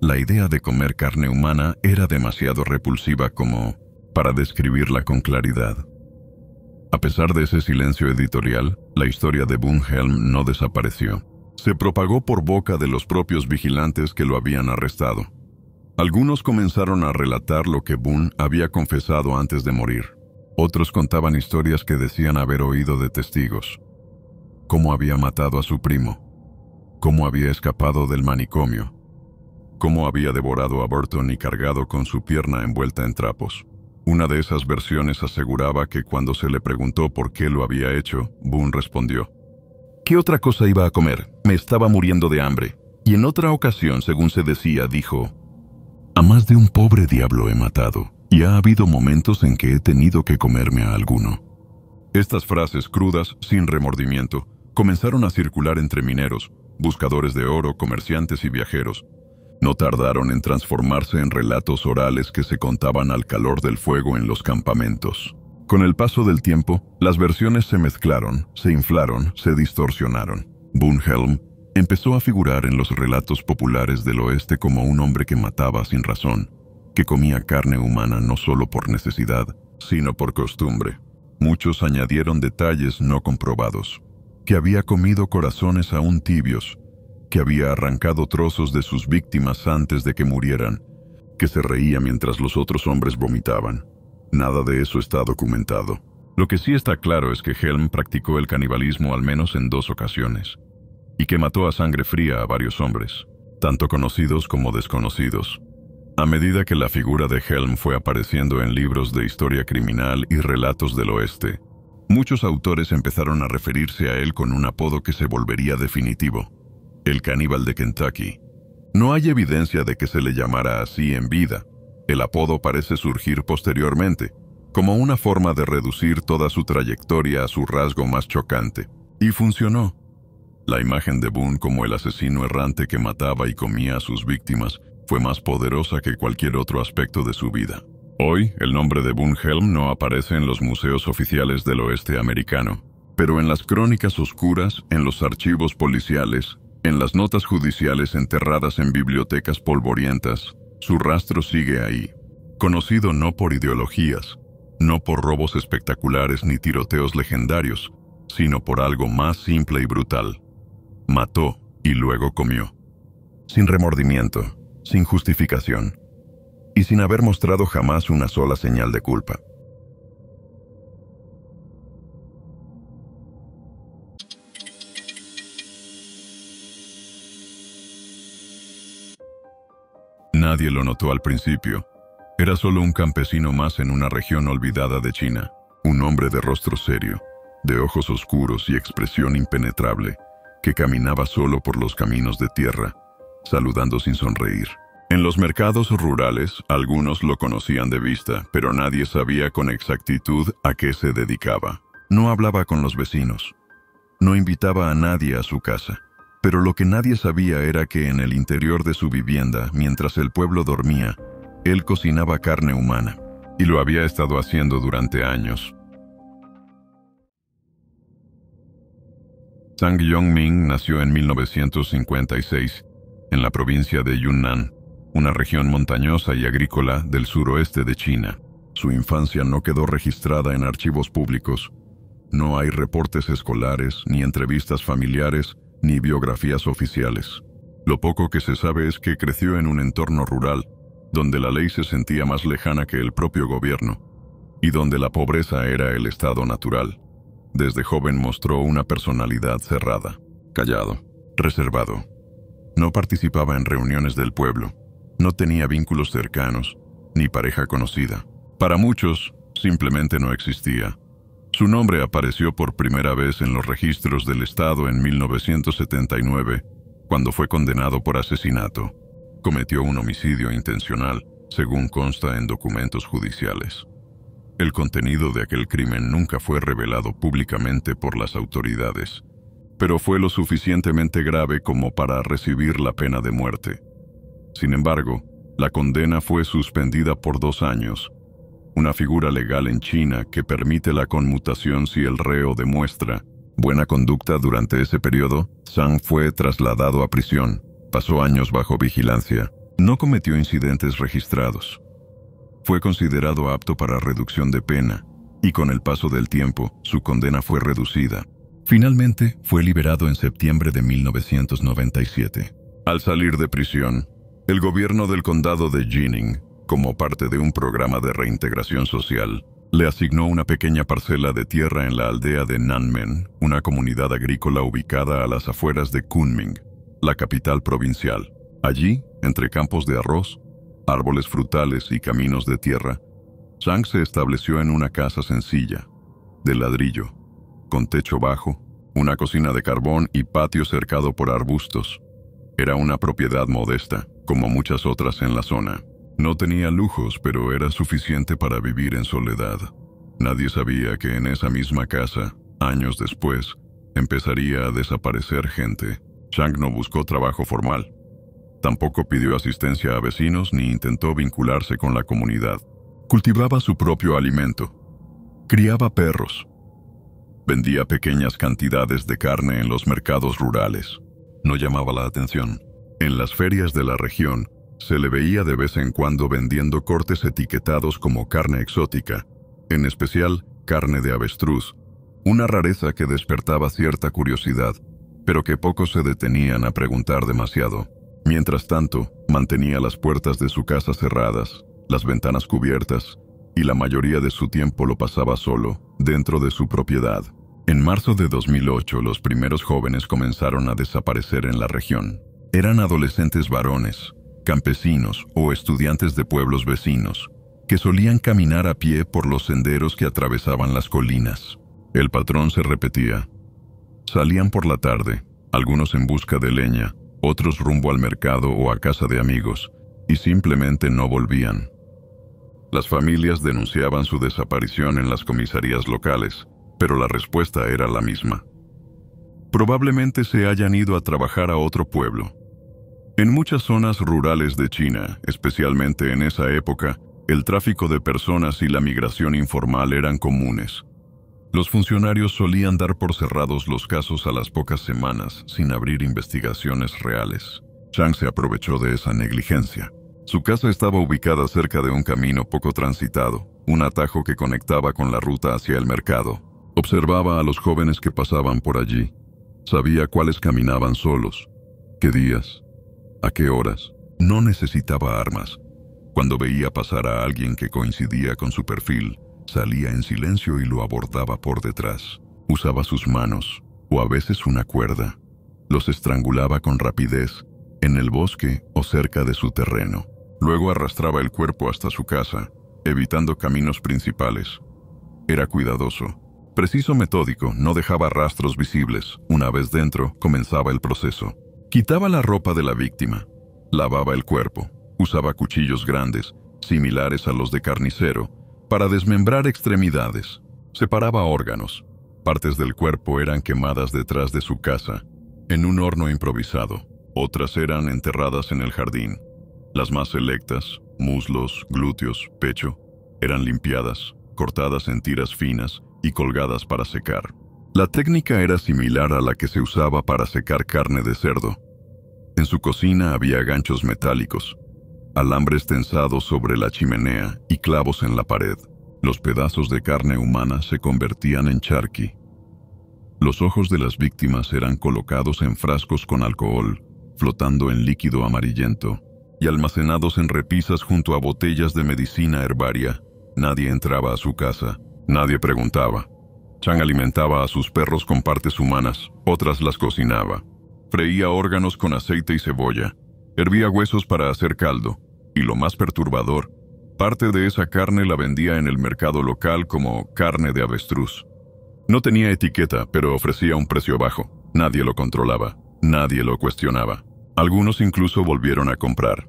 la idea de comer carne humana era demasiado repulsiva como para describirla con claridad. A pesar de ese silencio editorial, la historia de Boone Helm no desapareció. Se propagó por boca de los propios vigilantes que lo habían arrestado. Algunos comenzaron a relatar lo que Boone había confesado antes de morir. Otros contaban historias que decían haber oído de testigos. Cómo había matado a su primo. Cómo había escapado del manicomio. Cómo había devorado a Burton y cargado con su pierna envuelta en trapos. Una de esas versiones aseguraba que cuando se le preguntó por qué lo había hecho, Boone respondió: ¿qué otra cosa iba a comer? Me estaba muriendo de hambre. Y en otra ocasión, según se decía, dijo: a más de un pobre diablo he matado, y ha habido momentos en que he tenido que comerme a alguno. Estas frases crudas, sin remordimiento, comenzaron a circular entre mineros, buscadores de oro, comerciantes y viajeros. No tardaron en transformarse en relatos orales que se contaban al calor del fuego en los campamentos. Con el paso del tiempo, las versiones se mezclaron, se inflaron, se distorsionaron. Boone Helm empezó a figurar en los relatos populares del oeste como un hombre que mataba sin razón, que comía carne humana no solo por necesidad, sino por costumbre. Muchos añadieron detalles no comprobados: que había comido corazones aún tibios, que había arrancado trozos de sus víctimas antes de que murieran, que se reía mientras los otros hombres vomitaban. Nada de eso está documentado. Lo que sí está claro es que Helm practicó el canibalismo al menos en 2 ocasiones, y que mató a sangre fría a varios hombres, tanto conocidos como desconocidos. A medida que la figura de Helm fue apareciendo en libros de historia criminal y relatos del oeste, muchos autores empezaron a referirse a él con un apodo que se volvería definitivo: el caníbal de Kentucky. No hay evidencia de que se le llamara así en vida. El apodo parece surgir posteriormente, como una forma de reducir toda su trayectoria a su rasgo más chocante. Y funcionó. La imagen de Boone como el asesino errante que mataba y comía a sus víctimas fue más poderosa que cualquier otro aspecto de su vida. Hoy, el nombre de Boone Helm no aparece en los museos oficiales del oeste americano, pero en las crónicas oscuras, en los archivos policiales, en las notas judiciales enterradas en bibliotecas polvorientas, su rastro sigue ahí, conocido no por ideologías, no por robos espectaculares ni tiroteos legendarios, sino por algo más simple y brutal: mató y luego comió. Sin remordimiento, sin justificación, y sin haber mostrado jamás una sola señal de culpa. Nadie lo notó al principio. Era solo un campesino más en una región olvidada de China, un hombre de rostro serio, de ojos oscuros y expresión impenetrable, que caminaba solo por los caminos de tierra, saludando sin sonreír. En los mercados rurales, algunos lo conocían de vista, pero nadie sabía con exactitud a qué se dedicaba. No hablaba con los vecinos. No invitaba a nadie a su casa. Pero lo que nadie sabía era que en el interior de su vivienda, mientras el pueblo dormía, él cocinaba carne humana, y lo había estado haciendo durante años. Zhang Yongming nació en 1956, en la provincia de Yunnan, una región montañosa y agrícola del suroeste de China. Su infancia no quedó registrada en archivos públicos. No hay reportes escolares, ni entrevistas familiares, ni biografías oficiales. Lo poco que se sabe es que creció en un entorno rural, donde la ley se sentía más lejana que el propio gobierno, y donde la pobreza era el estado natural. Desde joven mostró una personalidad cerrada, callado, reservado. No participaba en reuniones del pueblo, no tenía vínculos cercanos, ni pareja conocida. Para muchos, simplemente no existía. Su nombre apareció por primera vez en los registros del Estado en 1979, cuando fue condenado por asesinato. Cometió un homicidio intencional, según consta en documentos judiciales. El contenido de aquel crimen nunca fue revelado públicamente por las autoridades, pero fue lo suficientemente grave como para recibir la pena de muerte. Sin embargo, la condena fue suspendida por 2 años, una figura legal en China que permite la conmutación si el reo demuestra buena conducta durante ese periodo. Zhang fue trasladado a prisión, pasó años bajo vigilancia, no cometió incidentes registrados. Fue considerado apto para reducción de pena, y con el paso del tiempo, su condena fue reducida. Finalmente, fue liberado en septiembre de 1997. Al salir de prisión, el gobierno del condado de Jining, como parte de un programa de reintegración social, le asignó una pequeña parcela de tierra en la aldea de Nanmen, una comunidad agrícola ubicada a las afueras de Kunming, la capital provincial. Allí, entre campos de arroz, árboles frutales y caminos de tierra, Chang se estableció en una casa sencilla, de ladrillo, con techo bajo, una cocina de carbón y patio cercado por arbustos. Era una propiedad modesta, como muchas otras en la zona. No tenía lujos, pero era suficiente para vivir en soledad. Nadie sabía que en esa misma casa, años después, empezaría a desaparecer gente. Chang no buscó trabajo formal. Tampoco pidió asistencia a vecinos ni intentó vincularse con la comunidad. Cultivaba su propio alimento. Criaba perros. Vendía pequeñas cantidades de carne en los mercados rurales. No llamaba la atención. En las ferias de la región, se le veía de vez en cuando vendiendo cortes etiquetados como carne exótica, en especial carne de avestruz, una rareza que despertaba cierta curiosidad, pero que pocos se detenían a preguntar demasiado. Mientras tanto, mantenía las puertas de su casa cerradas, las ventanas cubiertas, y la mayoría de su tiempo lo pasaba solo, dentro de su propiedad. En marzo de 2008, los primeros jóvenes comenzaron a desaparecer en la región. Eran adolescentes varones, campesinos o estudiantes de pueblos vecinos, que solían caminar a pie por los senderos que atravesaban las colinas. El patrón se repetía. Salían por la tarde, algunos en busca de leña, otros rumbo al mercado o a casa de amigos, y simplemente no volvían. Las familias denunciaban su desaparición en las comisarías locales, pero la respuesta era la misma. Probablemente se hayan ido a trabajar a otro pueblo. En muchas zonas rurales de China, especialmente en esa época, el tráfico de personas y la migración informal eran comunes. Los funcionarios solían dar por cerrados los casos a las pocas semanas, sin abrir investigaciones reales. Chang se aprovechó de esa negligencia. Su casa estaba ubicada cerca de un camino poco transitado, un atajo que conectaba con la ruta hacia el mercado. Observaba a los jóvenes que pasaban por allí. Sabía cuáles caminaban solos, qué días, a qué horas. No necesitaba armas. Cuando veía pasar a alguien que coincidía con su perfil, salía en silencio y lo abordaba por detrás. Usaba sus manos, o a veces una cuerda. Los estrangulaba con rapidez, en el bosque o cerca de su terreno. Luego arrastraba el cuerpo hasta su casa, evitando caminos principales. Era cuidadoso. Preciso, metódico, no dejaba rastros visibles. Una vez dentro, comenzaba el proceso. Quitaba la ropa de la víctima, lavaba el cuerpo, usaba cuchillos grandes, similares a los de carnicero, para desmembrar extremidades. Separaba órganos. Partes del cuerpo eran quemadas detrás de su casa, en un horno improvisado. Otras eran enterradas en el jardín. Las más selectas, muslos, glúteos, pecho, eran limpiadas, cortadas en tiras finas y colgadas para secar. La técnica era similar a la que se usaba para secar carne de cerdo. En su cocina había ganchos metálicos, alambres tensados sobre la chimenea y clavos en la pared. Los pedazos de carne humana se convertían en charqui. Los ojos de las víctimas eran colocados en frascos con alcohol, flotando en líquido amarillento, y almacenados en repisas junto a botellas de medicina herbaria. Nadie entraba a su casa, nadie preguntaba. Chang alimentaba a sus perros con partes humanas, otras las cocinaba. Freía órganos con aceite y cebolla, hervía huesos para hacer caldo, y lo más perturbador, parte de esa carne la vendía en el mercado local como carne de avestruz. No tenía etiqueta, pero ofrecía un precio bajo. Nadie lo controlaba, nadie lo cuestionaba. Algunos incluso volvieron a comprar.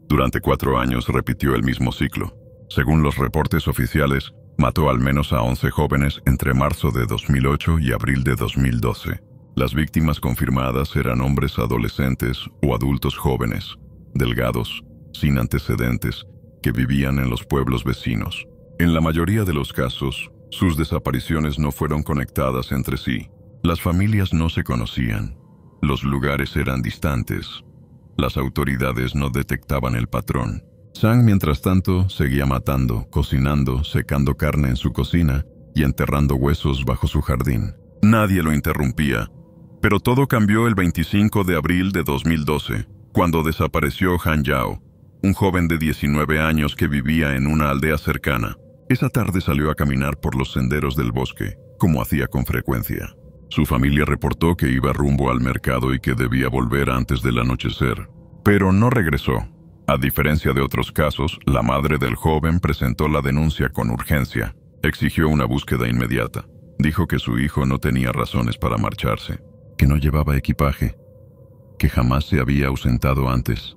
Durante 4 años repitió el mismo ciclo. Según los reportes oficiales, mató al menos a 11 jóvenes entre marzo de 2008 y abril de 2012. Las víctimas confirmadas eran hombres adolescentes o adultos jóvenes, delgados, sin antecedentes, que vivían en los pueblos vecinos. En la mayoría de los casos, sus desapariciones no fueron conectadas entre sí. Las familias no se conocían. Los lugares eran distantes. Las autoridades no detectaban el patrón. Zhang, mientras tanto, seguía matando, cocinando, secando carne en su cocina y enterrando huesos bajo su jardín. Nadie lo interrumpía. Pero todo cambió el 25 de abril de 2012, cuando desapareció Han Yao, un joven de 19 años que vivía en una aldea cercana. Esa tarde salió a caminar por los senderos del bosque, como hacía con frecuencia. Su familia reportó que iba rumbo al mercado y que debía volver antes del anochecer, pero no regresó. A diferencia de otros casos, la madre del joven presentó la denuncia con urgencia. Exigió una búsqueda inmediata. Dijo que su hijo no tenía razones para marcharse, que no llevaba equipaje, que jamás se había ausentado antes.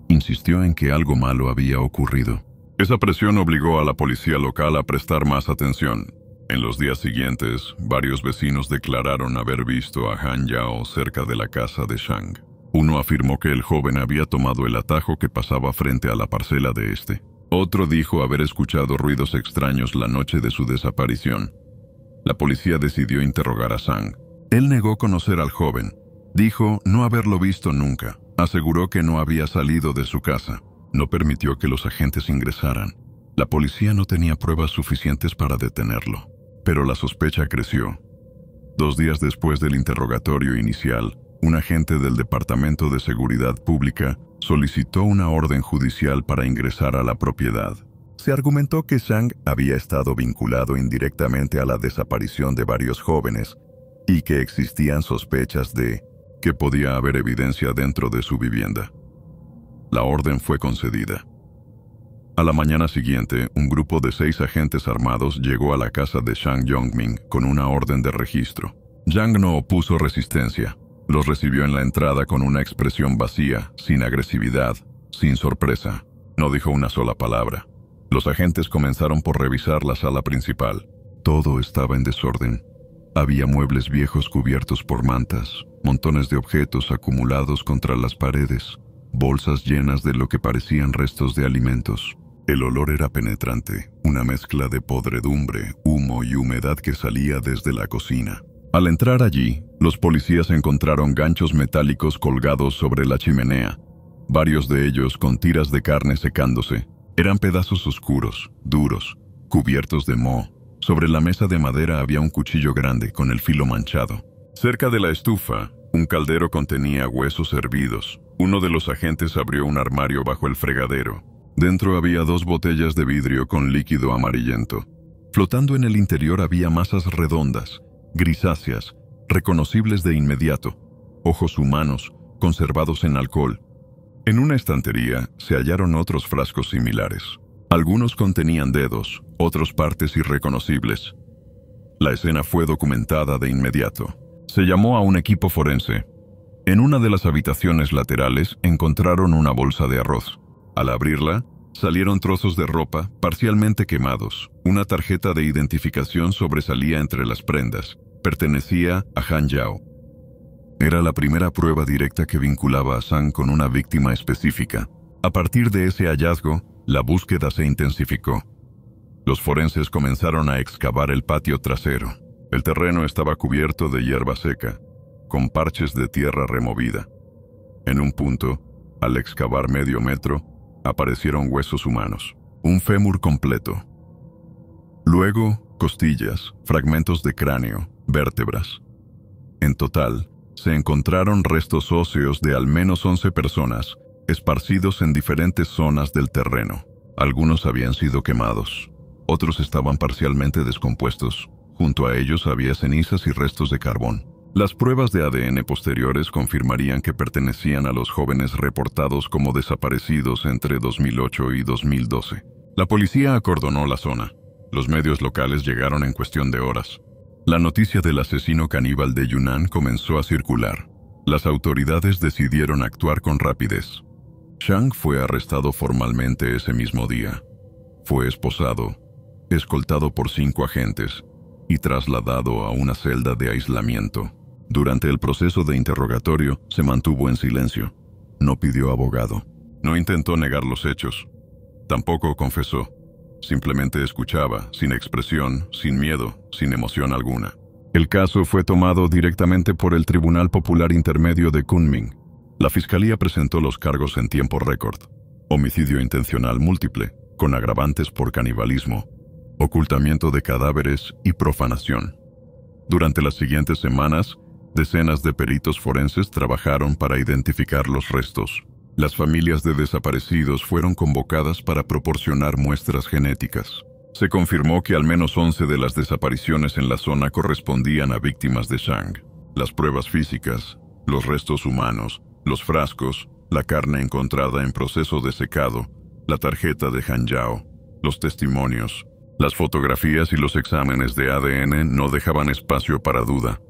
Insistió en que algo malo había ocurrido. Esa presión obligó a la policía local a prestar más atención. En los días siguientes, varios vecinos declararon haber visto a Han Yao cerca de la casa de Zhang. Uno afirmó que el joven había tomado el atajo que pasaba frente a la parcela de este. Otro dijo haber escuchado ruidos extraños la noche de su desaparición. La policía decidió interrogar a Zhang. Él negó conocer al joven. Dijo no haberlo visto nunca. Aseguró que no había salido de su casa. No permitió que los agentes ingresaran. La policía no tenía pruebas suficientes para detenerlo. Pero la sospecha creció. 2 días después del interrogatorio inicial, un agente del Departamento de Seguridad Pública solicitó una orden judicial para ingresar a la propiedad. Se argumentó que Zhang había estado vinculado indirectamente a la desaparición de varios jóvenes y que existían sospechas de que podía haber evidencia dentro de su vivienda. La orden fue concedida. A la mañana siguiente, un grupo de 6 agentes armados llegó a la casa de Zhang Yongming con una orden de registro. Zhang no opuso resistencia. Los recibió en la entrada con una expresión vacía, sin agresividad, sin sorpresa. No dijo una sola palabra. Los agentes comenzaron por revisar la sala principal. Todo estaba en desorden. Había muebles viejos cubiertos por mantas, montones de objetos acumulados contra las paredes, bolsas llenas de lo que parecían restos de alimentos. El olor era penetrante, una mezcla de podredumbre, humo y humedad que salía desde la cocina. Al entrar allí, los policías encontraron ganchos metálicos colgados sobre la chimenea, varios de ellos con tiras de carne secándose. Eran pedazos oscuros, duros, cubiertos de moho. Sobre la mesa de madera había un cuchillo grande con el filo manchado. Cerca de la estufa, un caldero contenía huesos hervidos. Uno de los agentes abrió un armario bajo el fregadero. Dentro había 2 botellas de vidrio con líquido amarillento. Flotando en el interior había masas redondas, grisáceas, reconocibles de inmediato, ojos humanos, conservados en alcohol. En una estantería se hallaron otros frascos similares. Algunos contenían dedos, otros partes irreconocibles. La escena fue documentada de inmediato. Se llamó a un equipo forense. En una de las habitaciones laterales encontraron una bolsa de arroz. Al abrirla, salieron trozos de ropa parcialmente quemados. Una tarjeta de identificación sobresalía entre las prendas. Pertenecía a Han Yao. Era la primera prueba directa que vinculaba a Zhang con una víctima específica. A partir de ese hallazgo, la búsqueda se intensificó. Los forenses comenzaron a excavar el patio trasero. El terreno estaba cubierto de hierba seca, con parches de tierra removida. En un punto, al excavar medio metro, aparecieron huesos humanos, un fémur completo. Luego, costillas, fragmentos de cráneo, vértebras. En total, se encontraron restos óseos de al menos 11 personas, esparcidos en diferentes zonas del terreno. Algunos habían sido quemados, otros estaban parcialmente descompuestos. Junto a ellos había cenizas y restos de carbón. Las pruebas de ADN posteriores confirmarían que pertenecían a los jóvenes reportados como desaparecidos entre 2008 y 2012. La policía acordonó la zona. Los medios locales llegaron en cuestión de horas. La noticia del asesino caníbal de Yunnan comenzó a circular. Las autoridades decidieron actuar con rapidez. Zhang fue arrestado formalmente ese mismo día. Fue esposado, escoltado por 5 agentes y trasladado a una celda de aislamiento. Durante el proceso de interrogatorio se mantuvo en silencio. No pidió abogado. No intentó negar los hechos. Tampoco confesó. Simplemente escuchaba, sin expresión, sin miedo, sin emoción alguna. El caso fue tomado directamente por el Tribunal Popular Intermedio de Kunming. La fiscalía presentó los cargos en tiempo récord. homicidio intencional múltiple, con agravantes por canibalismo, ocultamiento de cadáveres y profanación. Durante las siguientes semanas, decenas de peritos forenses trabajaron para identificar los restos. Las familias de desaparecidos fueron convocadas para proporcionar muestras genéticas. Se confirmó que al menos 11 de las desapariciones en la zona correspondían a víctimas de Zhang. Las pruebas físicas, los restos humanos, los frascos, la carne encontrada en proceso de secado, la tarjeta de Han Yao, los testimonios, las fotografías y los exámenes de ADN no dejaban espacio para duda.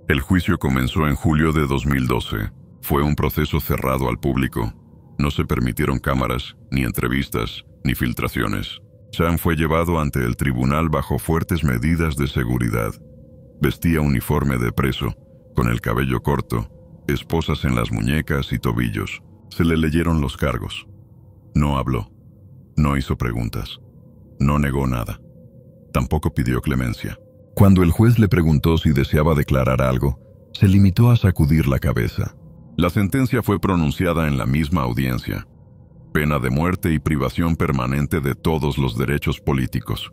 El juicio comenzó en julio de 2012. Fue un proceso cerrado al público. No se permitieron cámaras, ni entrevistas, ni filtraciones. Zhang fue llevado ante el tribunal bajo fuertes medidas de seguridad. Vestía uniforme de preso, con el cabello corto, esposas en las muñecas y tobillos. Se le leyeron los cargos. No habló. No hizo preguntas. No negó nada. Tampoco pidió clemencia. Cuando el juez le preguntó si deseaba declarar algo, se limitó a sacudir la cabeza. La sentencia fue pronunciada en la misma audiencia. Pena de muerte y privación permanente de todos los derechos políticos.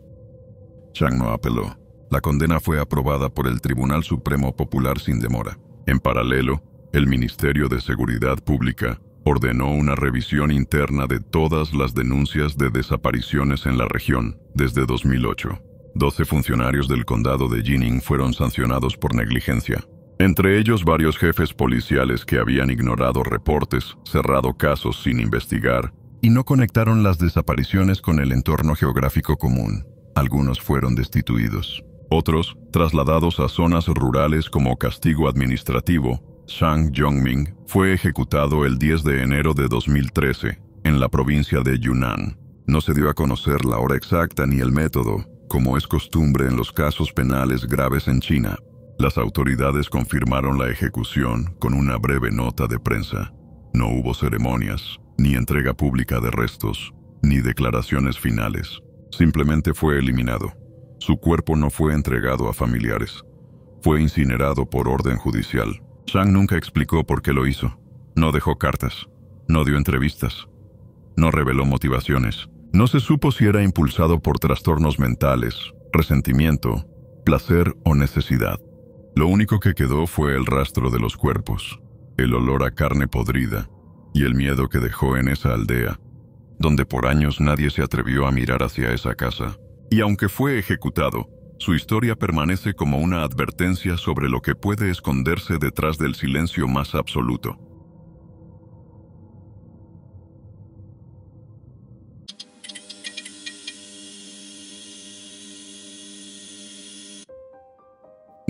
Zhang no apeló. La condena fue aprobada por el Tribunal Supremo Popular sin demora. En paralelo, el Ministerio de Seguridad Pública ordenó una revisión interna de todas las denuncias de desapariciones en la región desde 2008. 12 funcionarios del condado de Jining fueron sancionados por negligencia. Entre ellos varios jefes policiales que habían ignorado reportes, cerrado casos sin investigar y no conectaron las desapariciones con el entorno geográfico común. Algunos fueron destituidos. Otros, trasladados a zonas rurales como castigo administrativo. Zhang Yongming fue ejecutado el 10 de enero de 2013 en la provincia de Yunnan. No se dio a conocer la hora exacta ni el método, como es costumbre en los casos penales graves en China. Las autoridades confirmaron la ejecución con una breve nota de prensa. No hubo ceremonias, ni entrega pública de restos, ni declaraciones finales. Simplemente fue eliminado. Su cuerpo no fue entregado a familiares. Fue incinerado por orden judicial. Zhang nunca explicó por qué lo hizo. No dejó cartas. No dio entrevistas. No reveló motivaciones. No se supo si era impulsado por trastornos mentales, resentimiento, placer o necesidad. Lo único que quedó fue el rastro de los cuerpos, el olor a carne podrida y el miedo que dejó en esa aldea, donde por años nadie se atrevió a mirar hacia esa casa. Y aunque fue ejecutado, su historia permanece como una advertencia sobre lo que puede esconderse detrás del silencio más absoluto.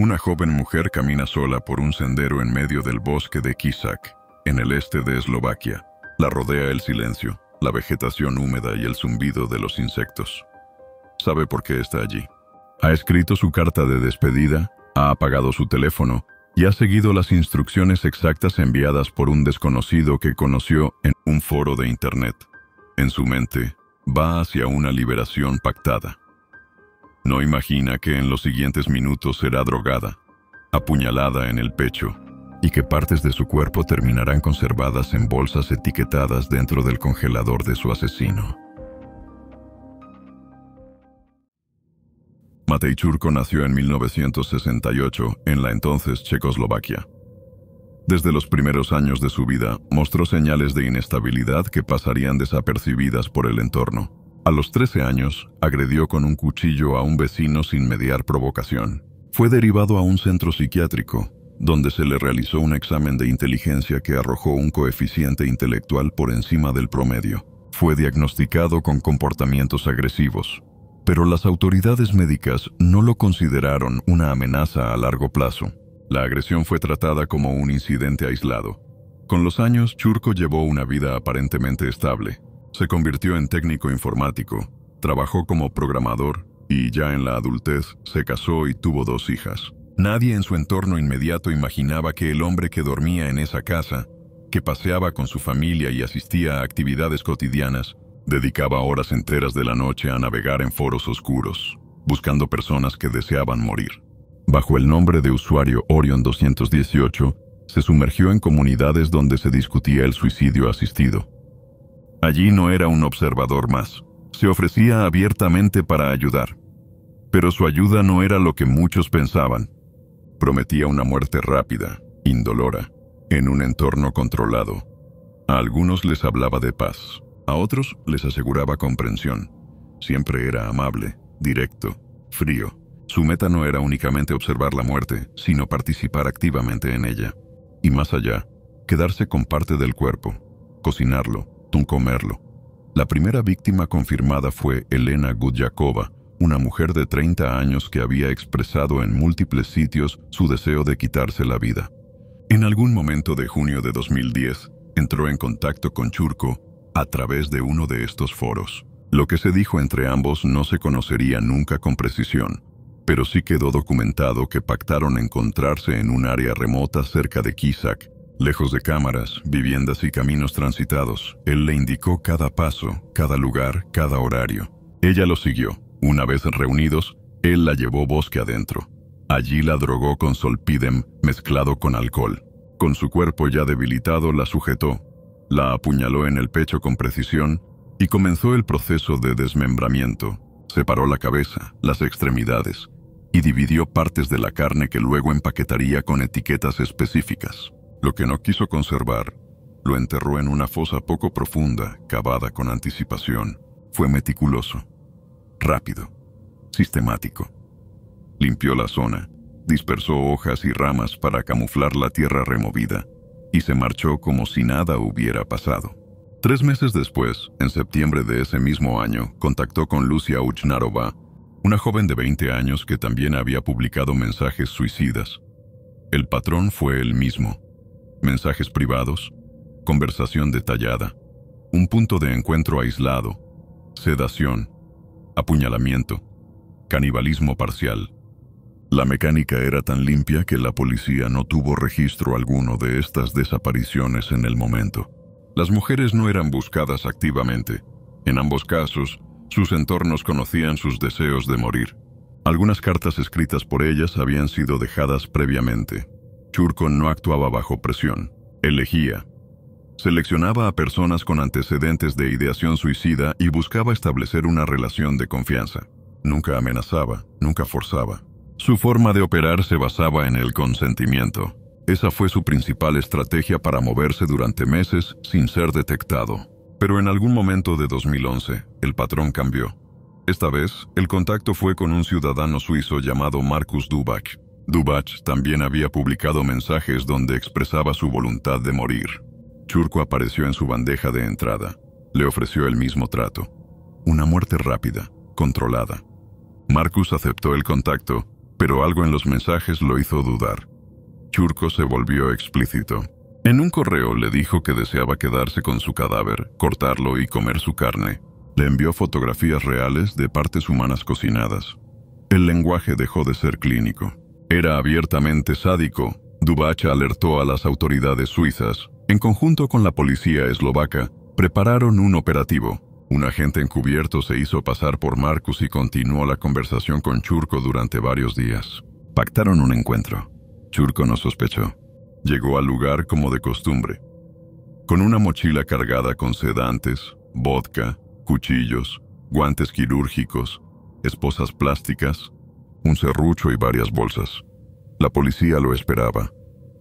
Una joven mujer camina sola por un sendero en medio del bosque de Kisak, en el este de Eslovaquia. La rodea el silencio, la vegetación húmeda y el zumbido de los insectos. Sabe por qué está allí. Ha escrito su carta de despedida, ha apagado su teléfono y ha seguido las instrucciones exactas enviadas por un desconocido que conoció en un foro de internet. En su mente, va hacia una liberación pactada. No imagina que en los siguientes minutos será drogada, apuñalada en el pecho, y que partes de su cuerpo terminarán conservadas en bolsas etiquetadas dentro del congelador de su asesino. Matej Churko nació en 1968 en la entonces Checoslovaquia. Desde los primeros años de su vida, mostró señales de inestabilidad que pasarían desapercibidas por el entorno. A los 13 años, agredió con un cuchillo a un vecino sin mediar provocación. Fue derivado a un centro psiquiátrico, donde se le realizó un examen de inteligencia que arrojó un coeficiente intelectual por encima del promedio. Fue diagnosticado con comportamientos agresivos, pero las autoridades médicas no lo consideraron una amenaza a largo plazo. La agresión fue tratada como un incidente aislado. Con los años, Churko llevó una vida aparentemente estable. Se convirtió en técnico informático, trabajó como programador y ya en la adultez se casó y tuvo 2 hijas. Nadie en su entorno inmediato imaginaba que el hombre que dormía en esa casa, que paseaba con su familia y asistía a actividades cotidianas, dedicaba horas enteras de la noche a navegar en foros oscuros, buscando personas que deseaban morir. Bajo el nombre de usuario Orion 218, se sumergió en comunidades donde se discutía el suicidio asistido. Allí no era un observador más. Se ofrecía abiertamente para ayudar. Pero su ayuda no era lo que muchos pensaban. Prometía una muerte rápida, indolora, en un entorno controlado. A algunos les hablaba de paz, a otros les aseguraba comprensión. Siempre era amable, directo, frío. Su meta no era únicamente observar la muerte, sino participar activamente en ella. Y más allá, quedarse con parte del cuerpo, cocinarlo, comerlo. La primera víctima confirmada fue Elena Gudjakova, una mujer de 30 años que había expresado en múltiples sitios su deseo de quitarse la vida. En algún momento de junio de 2010, entró en contacto con Churko a través de uno de estos foros. Lo que se dijo entre ambos no se conocería nunca con precisión, pero sí quedó documentado que pactaron encontrarse en un área remota cerca de Kisak, lejos de cámaras, viviendas y caminos transitados. Él le indicó cada paso, cada lugar, cada horario. Ella lo siguió. Una vez reunidos, él la llevó bosque adentro. Allí la drogó con solpidem mezclado con alcohol. Con su cuerpo ya debilitado la sujetó, la apuñaló en el pecho con precisión y comenzó el proceso de desmembramiento. Separó la cabeza, las extremidades y dividió partes de la carne que luego empaquetaría con etiquetas específicas. Lo que no quiso conservar, lo enterró en una fosa poco profunda, cavada con anticipación. Fue meticuloso, rápido, sistemático. Limpió la zona, dispersó hojas y ramas para camuflar la tierra removida y se marchó como si nada hubiera pasado. 3 meses después, en septiembre de ese mismo año, contactó con Lucia Uchnarova, una joven de 20 años que también había publicado mensajes suicidas. El patrón fue el mismo. Mensajes privados, conversación detallada, un punto de encuentro aislado, sedación, apuñalamiento, canibalismo parcial. La mecánica era tan limpia que la policía no tuvo registro alguno de estas desapariciones en el momento. Las mujeres no eran buscadas activamente. En ambos casos, sus entornos conocían sus deseos de morir. Algunas cartas escritas por ellas habían sido dejadas previamente. Churko no actuaba bajo presión. Elegía. Seleccionaba a personas con antecedentes de ideación suicida y buscaba establecer una relación de confianza. Nunca amenazaba, nunca forzaba. Su forma de operar se basaba en el consentimiento. Esa fue su principal estrategia para moverse durante meses sin ser detectado. Pero en algún momento de 2011, el patrón cambió. Esta vez, el contacto fue con un ciudadano suizo llamado Markus Dubach. Dubach también había publicado mensajes donde expresaba su voluntad de morir. Churko apareció en su bandeja de entrada. Le ofreció el mismo trato. Una muerte rápida, controlada. Markus aceptó el contacto, pero algo en los mensajes lo hizo dudar. Churko se volvió explícito. En un correo le dijo que deseaba quedarse con su cadáver, cortarlo y comer su carne. Le envió fotografías reales de partes humanas cocinadas. El lenguaje dejó de ser clínico. Era abiertamente sádico. Dubach alertó a las autoridades suizas. En conjunto con la policía eslovaca, prepararon un operativo. Un agente encubierto se hizo pasar por Markus y continuó la conversación con Churko durante varios días. Pactaron un encuentro. Churko no sospechó. Llegó al lugar como de costumbre, con una mochila cargada con sedantes, vodka, cuchillos, guantes quirúrgicos, esposas plásticas, un serrucho y varias bolsas. La policía lo esperaba.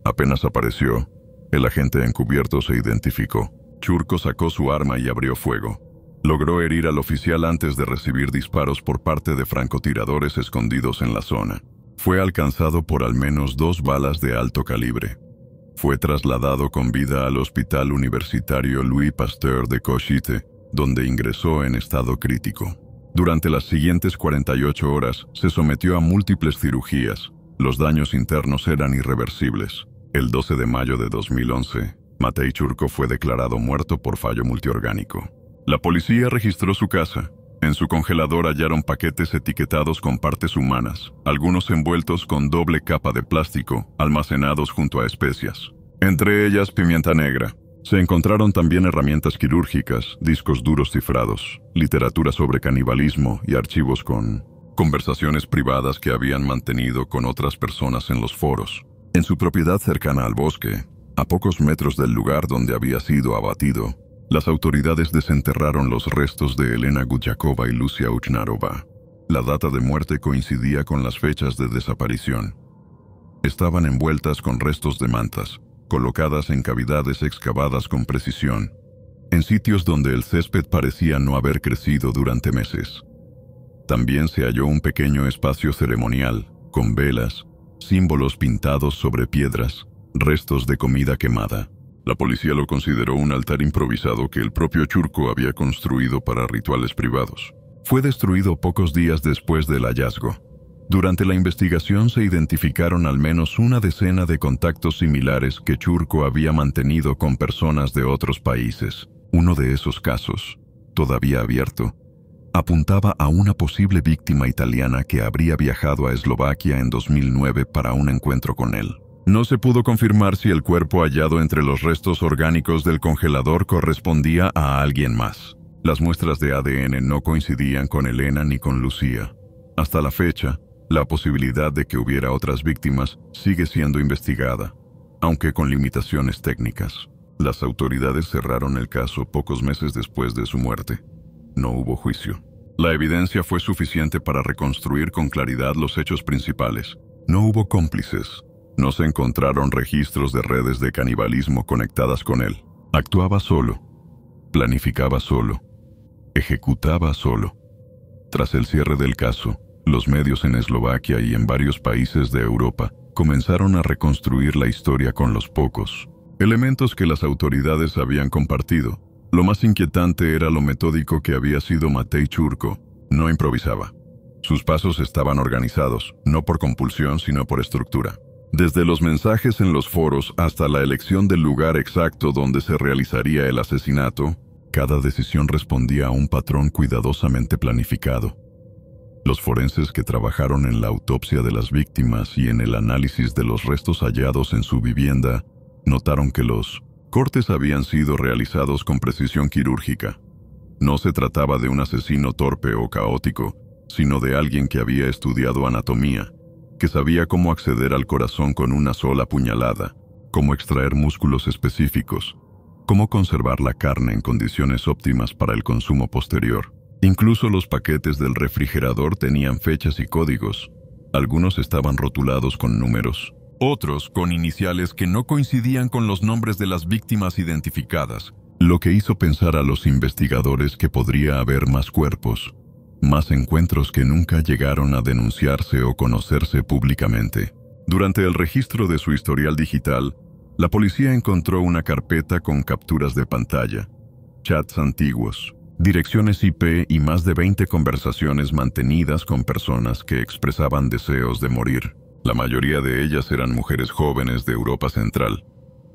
Apenas apareció, el agente encubierto se identificó. Churko sacó su arma y abrió fuego. Logró herir al oficial antes de recibir disparos por parte de francotiradores escondidos en la zona. Fue alcanzado por al menos 2 balas de alto calibre. Fue trasladado con vida al Hospital Universitario Louis Pasteur de Cochite, donde ingresó en estado crítico. Durante las siguientes 48 horas se sometió a múltiples cirugías. Los daños internos eran irreversibles. El 12 de mayo de 2011, Matei Churko fue declarado muerto por fallo multiorgánico. La policía registró su casa. En su congelador hallaron paquetes etiquetados con partes humanas, algunos envueltos con doble capa de plástico, almacenados junto a especias, entre ellas pimienta negra. Se encontraron también herramientas quirúrgicas, discos duros cifrados, literatura sobre canibalismo y archivos con conversaciones privadas que habían mantenido con otras personas en los foros. En su propiedad cercana al bosque, a pocos metros del lugar donde había sido abatido, Las autoridades desenterraron los restos de Elena Gudjakova y Lucia Uchnarova. La data de muerte coincidía con las fechas de desaparición. Estaban envueltas con restos de mantas, colocadas en cavidades excavadas con precisión, en sitios donde el césped parecía no haber crecido durante meses. También se halló un pequeño espacio ceremonial, con velas, símbolos pintados sobre piedras, restos de comida quemada. La policía lo consideró un altar improvisado que el propio Churko había construido para rituales privados. Fue destruido pocos días después del hallazgo. Durante la investigación se identificaron al menos una decena de contactos similares que Churko había mantenido con personas de otros países. Uno de esos casos, todavía abierto, apuntaba a una posible víctima italiana que habría viajado a Eslovaquia en 2009 para un encuentro con él. No se pudo confirmar si el cuerpo hallado entre los restos orgánicos del congelador correspondía a alguien más. Las muestras de ADN no coincidían con Elena ni con Lucia. Hasta la fecha, la posibilidad de que hubiera otras víctimas sigue siendo investigada, aunque con limitaciones técnicas. Las autoridades cerraron el caso pocos meses después de su muerte. No hubo juicio. La evidencia fue suficiente para reconstruir con claridad los hechos principales. No hubo cómplices. No se encontraron registros de redes de canibalismo conectadas con él. Actuaba solo. Planificaba solo. Ejecutaba solo. Tras el cierre del caso, los medios en Eslovaquia y en varios países de Europa comenzaron a reconstruir la historia con los pocos elementos que las autoridades habían compartido. Lo más inquietante era lo metódico que había sido Matej Churko. No improvisaba. Sus pasos estaban organizados, no por compulsión, sino por estructura. Desde los mensajes en los foros hasta la elección del lugar exacto donde se realizaría el asesinato, cada decisión respondía a un patrón cuidadosamente planificado. Los forenses que trabajaron en la autopsia de las víctimas y en el análisis de los restos hallados en su vivienda notaron que los cortes habían sido realizados con precisión quirúrgica. No se trataba de un asesino torpe o caótico, sino de alguien que había estudiado anatomía, que sabía cómo acceder al corazón con una sola puñalada, cómo extraer músculos específicos, cómo conservar la carne en condiciones óptimas para el consumo posterior. Incluso los paquetes del refrigerador tenían fechas y códigos. Algunos estaban rotulados con números, otros con iniciales que no coincidían con los nombres de las víctimas identificadas, lo que hizo pensar a los investigadores que podría haber más cuerpos, más encuentros que nunca llegaron a denunciarse o conocerse públicamente. Durante el registro de su historial digital, la policía encontró una carpeta con capturas de pantalla, chats antiguos, direcciones IP y más de 20 conversaciones mantenidas con personas que expresaban deseos de morir. La mayoría de ellas eran mujeres jóvenes de Europa Central.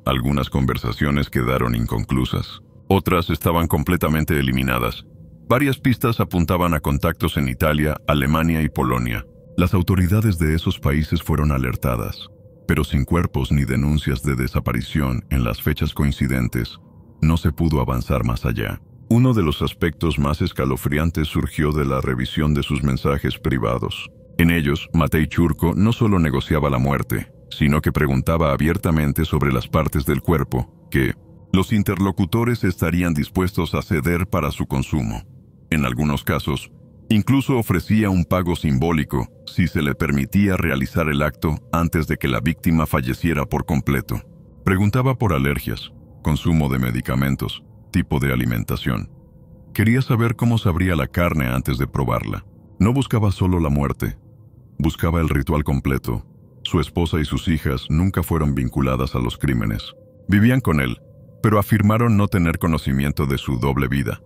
Algunas conversaciones quedaron inconclusas. Otras estaban completamente eliminadas. Varias pistas apuntaban a contactos en Italia, Alemania y Polonia. Las autoridades de esos países fueron alertadas, pero sin cuerpos ni denuncias de desaparición en las fechas coincidentes, no se pudo avanzar más allá. Uno de los aspectos más escalofriantes surgió de la revisión de sus mensajes privados. En ellos, Matej Churko no solo negociaba la muerte, sino que preguntaba abiertamente sobre las partes del cuerpo que los interlocutores estarían dispuestos a ceder para su consumo. En algunos casos, incluso ofrecía un pago simbólico si se le permitía realizar el acto antes de que la víctima falleciera por completo. Preguntaba por alergias, consumo de medicamentos, tipo de alimentación. Quería saber cómo sabría la carne antes de probarla. No buscaba solo la muerte, buscaba el ritual completo. Su esposa y sus hijas nunca fueron vinculadas a los crímenes. Vivían con él, pero afirmaron no tener conocimiento de su doble vida.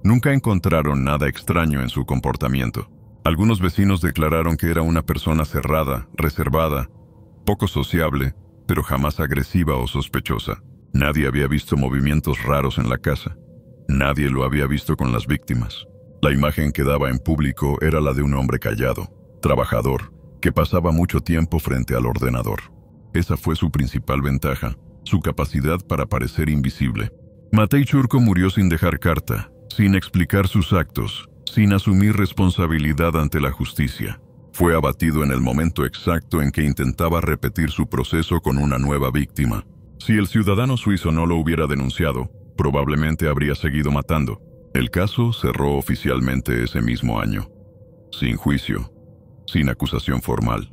Nunca encontraron nada extraño en su comportamiento. Algunos vecinos declararon que era una persona cerrada, reservada, poco sociable, pero jamás agresiva o sospechosa. Nadie había visto movimientos raros en la casa. Nadie lo había visto con las víctimas. La imagen que daba en público era la de un hombre callado, trabajador, que pasaba mucho tiempo frente al ordenador. Esa fue su principal ventaja, su capacidad para parecer invisible. Matej Churko murió sin dejar carta, sin explicar sus actos, sin asumir responsabilidad ante la justicia. Fue abatido en el momento exacto en que intentaba repetir su proceso con una nueva víctima. Si el ciudadano suizo no lo hubiera denunciado, probablemente habría seguido matando. El caso cerró oficialmente ese mismo año, sin juicio, sin acusación formal.